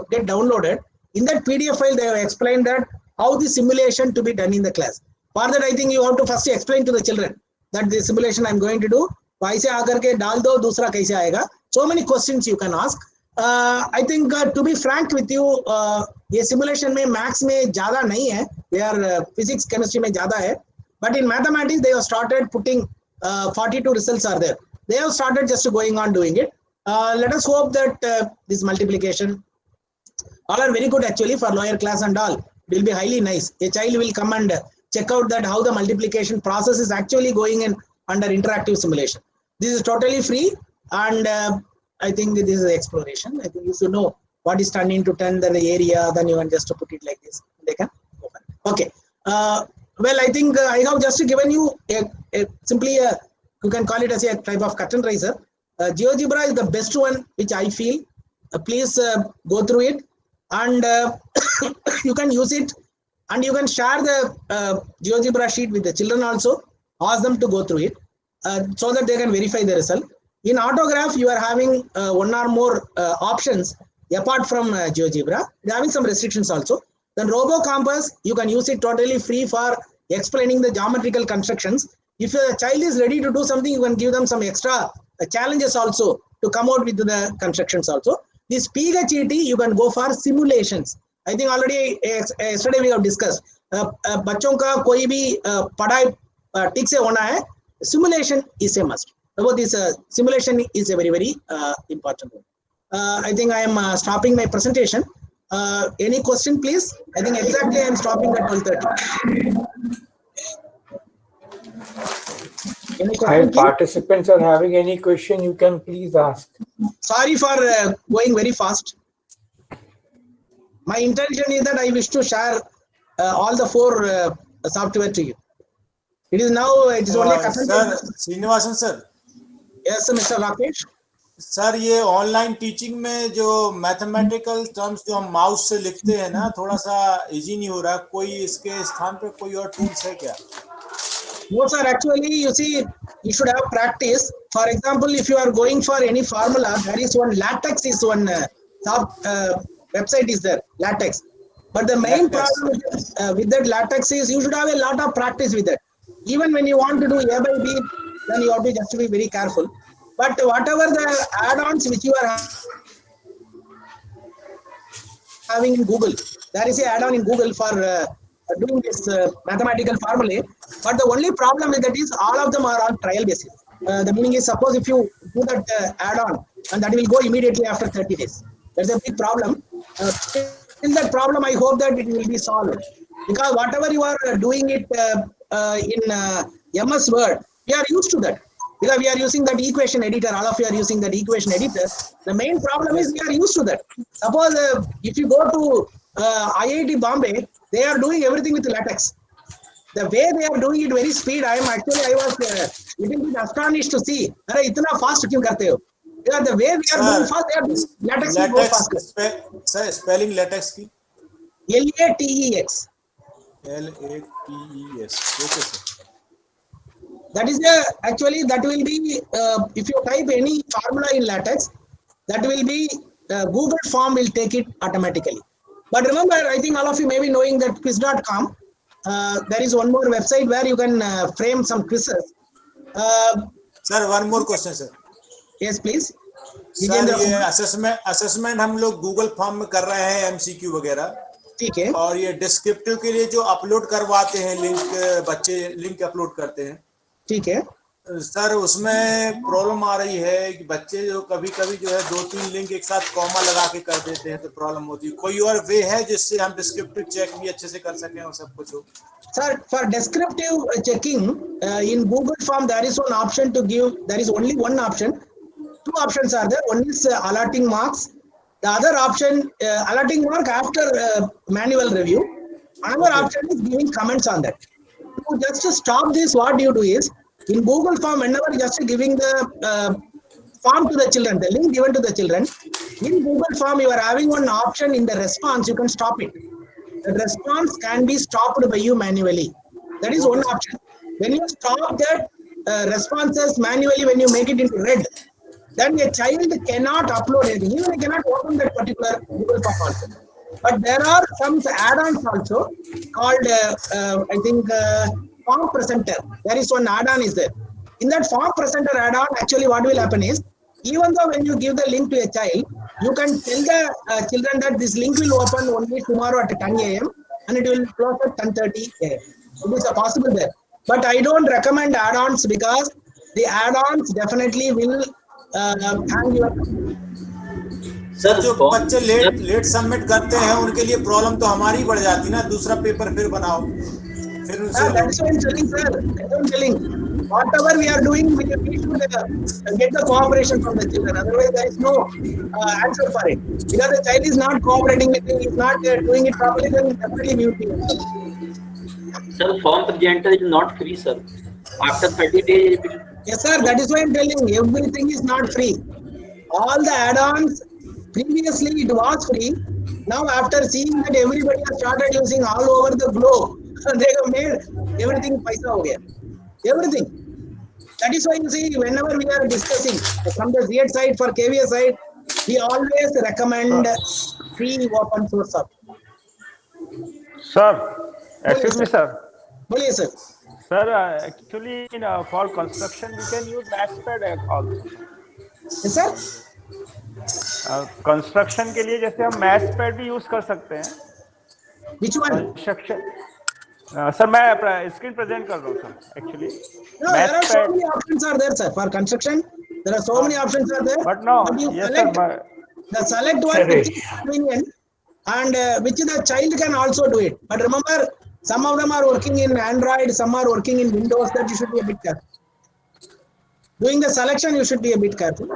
get downloaded. In that PDF file, they have explained that how the simulation to be done in the class. For that, I think you have to first explain to the children that the simulation I'm going to do. ऐसे आकर के डाल दो, दूसरा कैसे आएगा? So many questions you can ask. I think to be frank with you, ये simulation में maths में ज़्यादा नहीं है. They are physics, chemistry में ज़्यादा है. But in mathematics, they have started putting 42 results are there. They have started just going on doing it. Let us hope that this multiplication all are very good actually for lower class and all. It will be highly nice. A child will come and check out that how the multiplication process is actually going in under interactive simulation. This is totally free, and I think this is exploration. I think you should know what is turned into 10, then the area, then you can just put it like this. They can open. Okay. Well, I think I have just given you simply you can call it as a type of curtain raiser. GeoGebra is the best one which I feel. Please go through it, and you can use it, and you can share the GeoGebra sheet with the children also. Ask them to go through it so that they can verify the result. In Autograph, you are having one or more options apart from GeoGebra. They are having some restrictions also. Then RoboCompass, you can use it totally free for explaining the geometrical constructions. If a child is ready to do something, you can give them some extra challenges also to come out with the constructions also. This PHET, you can go for simulations. I think already yesterday we have discussed. बच्चों का कोई भी पढ़ाई ठीक से होना है, simulation is a must. About this simulation is a very, very important one. I think I am stopping my presentation. Any question, please? I think exactly I am stopping at 12:30. Any question, If participants are having any question, you can please ask. Sorry for going very fast. My intention is that I wish to share all the 4 software to you. It is now, it is only sir Srinivasan sir. Yes, Mr. Rakesh. Sir ये online teaching में जो mathematical terms जो हम mouse से लिखते हैं ना, थोड़ा सा इजी नहीं हो रहा. कोई इसके स्थान पे कोई और टूल्स है क्या? No, sir. Actually, you see, you should have practice. For example, if you are going for any formula, there is one LaTeX is one website is there, LaTeX. But the main problem with that LaTeX is you should have a lot of practice with it. Even when you want to do A by B, then you have to just be very careful. But whatever the add-ons which you are having in Google, there is an add-on in Google for doing this mathematical formulae. But the only problem with that is all of them are on trial basis. The meaning is, suppose if you do that add-on, and that will go immediately after 30 days. That's a big problem. In that problem, I hope that it will be solved. Because whatever you are doing it in MS Word, we are used to that. Because we are using that equation editor, all of you are using that equation editor. The main problem is we are used to that. Suppose if you go to IIT Bombay, they are doing everything with LaTeX. The way they are doing it very speed, I was little bit astonished to see. Are itna fast kyun karte ho? Because the way we are doing fast, they are doing LaTex will go faster. Sir, spelling LaTeX की? LaTeX. LaTeX. Okay, sir. That is actually that will be if you type any formula in LaTeX, that will be Google form will take it automatically. But remember, I think all of you may be knowing that quiz.com. There is one more website where you can frame some quizzes. Sir, one more question, sir. Yes, please. Sir ये assessment हम लोग Google form में कर रहे हैं, MCQ वगैरह, ठीक है. और ये डिस्क्रिप्टिव के लिए जो अपलोड करवाते हैं लिंक, बच्चे लिंक अपलोड करते हैं, ठीक है सर, उसमें प्रॉब्लम आ रही है कि बच्चे जो कभी-कभी जो है 2-3 लिंक एक साथ कॉमा लगा के कर देते हैं, तो प्रॉब्लम होती है. कोई और वे है जिससे हम डिस्क्रिप्टिव चेक भी अच्छे से कर सकें और सब कुछ हो? Sir, for descriptive checking in Google form, there is one option to give. There is only one option. 2 options are there. One is allotting marks. The other option, allotting mark after manual review. Another option is giving comments on that. To just to stop this, what you do is, in Google form, whenever just giving the form to the children, the link given to the children, in Google form, you are having one option in the response, you can stop it. The response can be stopped by you manually. That is one option. When you stop that, responses manually when you make it into red, then a child cannot upload anything. Even he cannot open that particular Google form also. But there are some add-ons also called, I think, form presenter. There is one add-on is there. In that form presenter add-on, actually what will happen is, even though when you give the link to a child, you can tell the children that this link will open only tomorrow at 10 a.m. and it will close at 10:30 a.m. It is possible there. But I don't recommend add-ons because the add-ons definitely will hang your. Sir जो बच्चे late submit करते हैं उनके लिए problem तो हमारी बढ़ जाती ना, दूसरा पेपर फिर बनाओ फिर उनसे That's why I'm telling, sir. That's why I'm telling. Whatever we are doing, we should get the cooperation from the children. Otherwise, there is no answer for it. Because the child is not cooperating with it, is not doing it properly, then definitely we will be. Sir, form presenter is not free, sir. After 30 days, it will. Yes, sir. That is why I'm telling. Everything is not free. All the add-ons, previously it was free. Now, after seeing that everybody has started using all over the globe, they have made everything paisa ho gaya. Everything. That is why you see, whenever we are discussing from the Z side for KVS side, we always recommend free open source software. Sir, excuse me, sir. Boliye, sir. Sir, actually, for construction, we can use MathPad also. Yes, sir. Construction के लिए जैसे हम मैथपैड भी use कर सकते हैं. Which one? Construction sir मैं screen present कर रहा हूँ sir actually. No, there are so many options are there, sir. For construction, there are so many options are there. But no, you yes, select sir, the select one which is convenient and which the child can also do it. But remember, some of them are working in Android, some are working in Windows. That you should be a bit careful. Doing the selection, you should be a bit careful.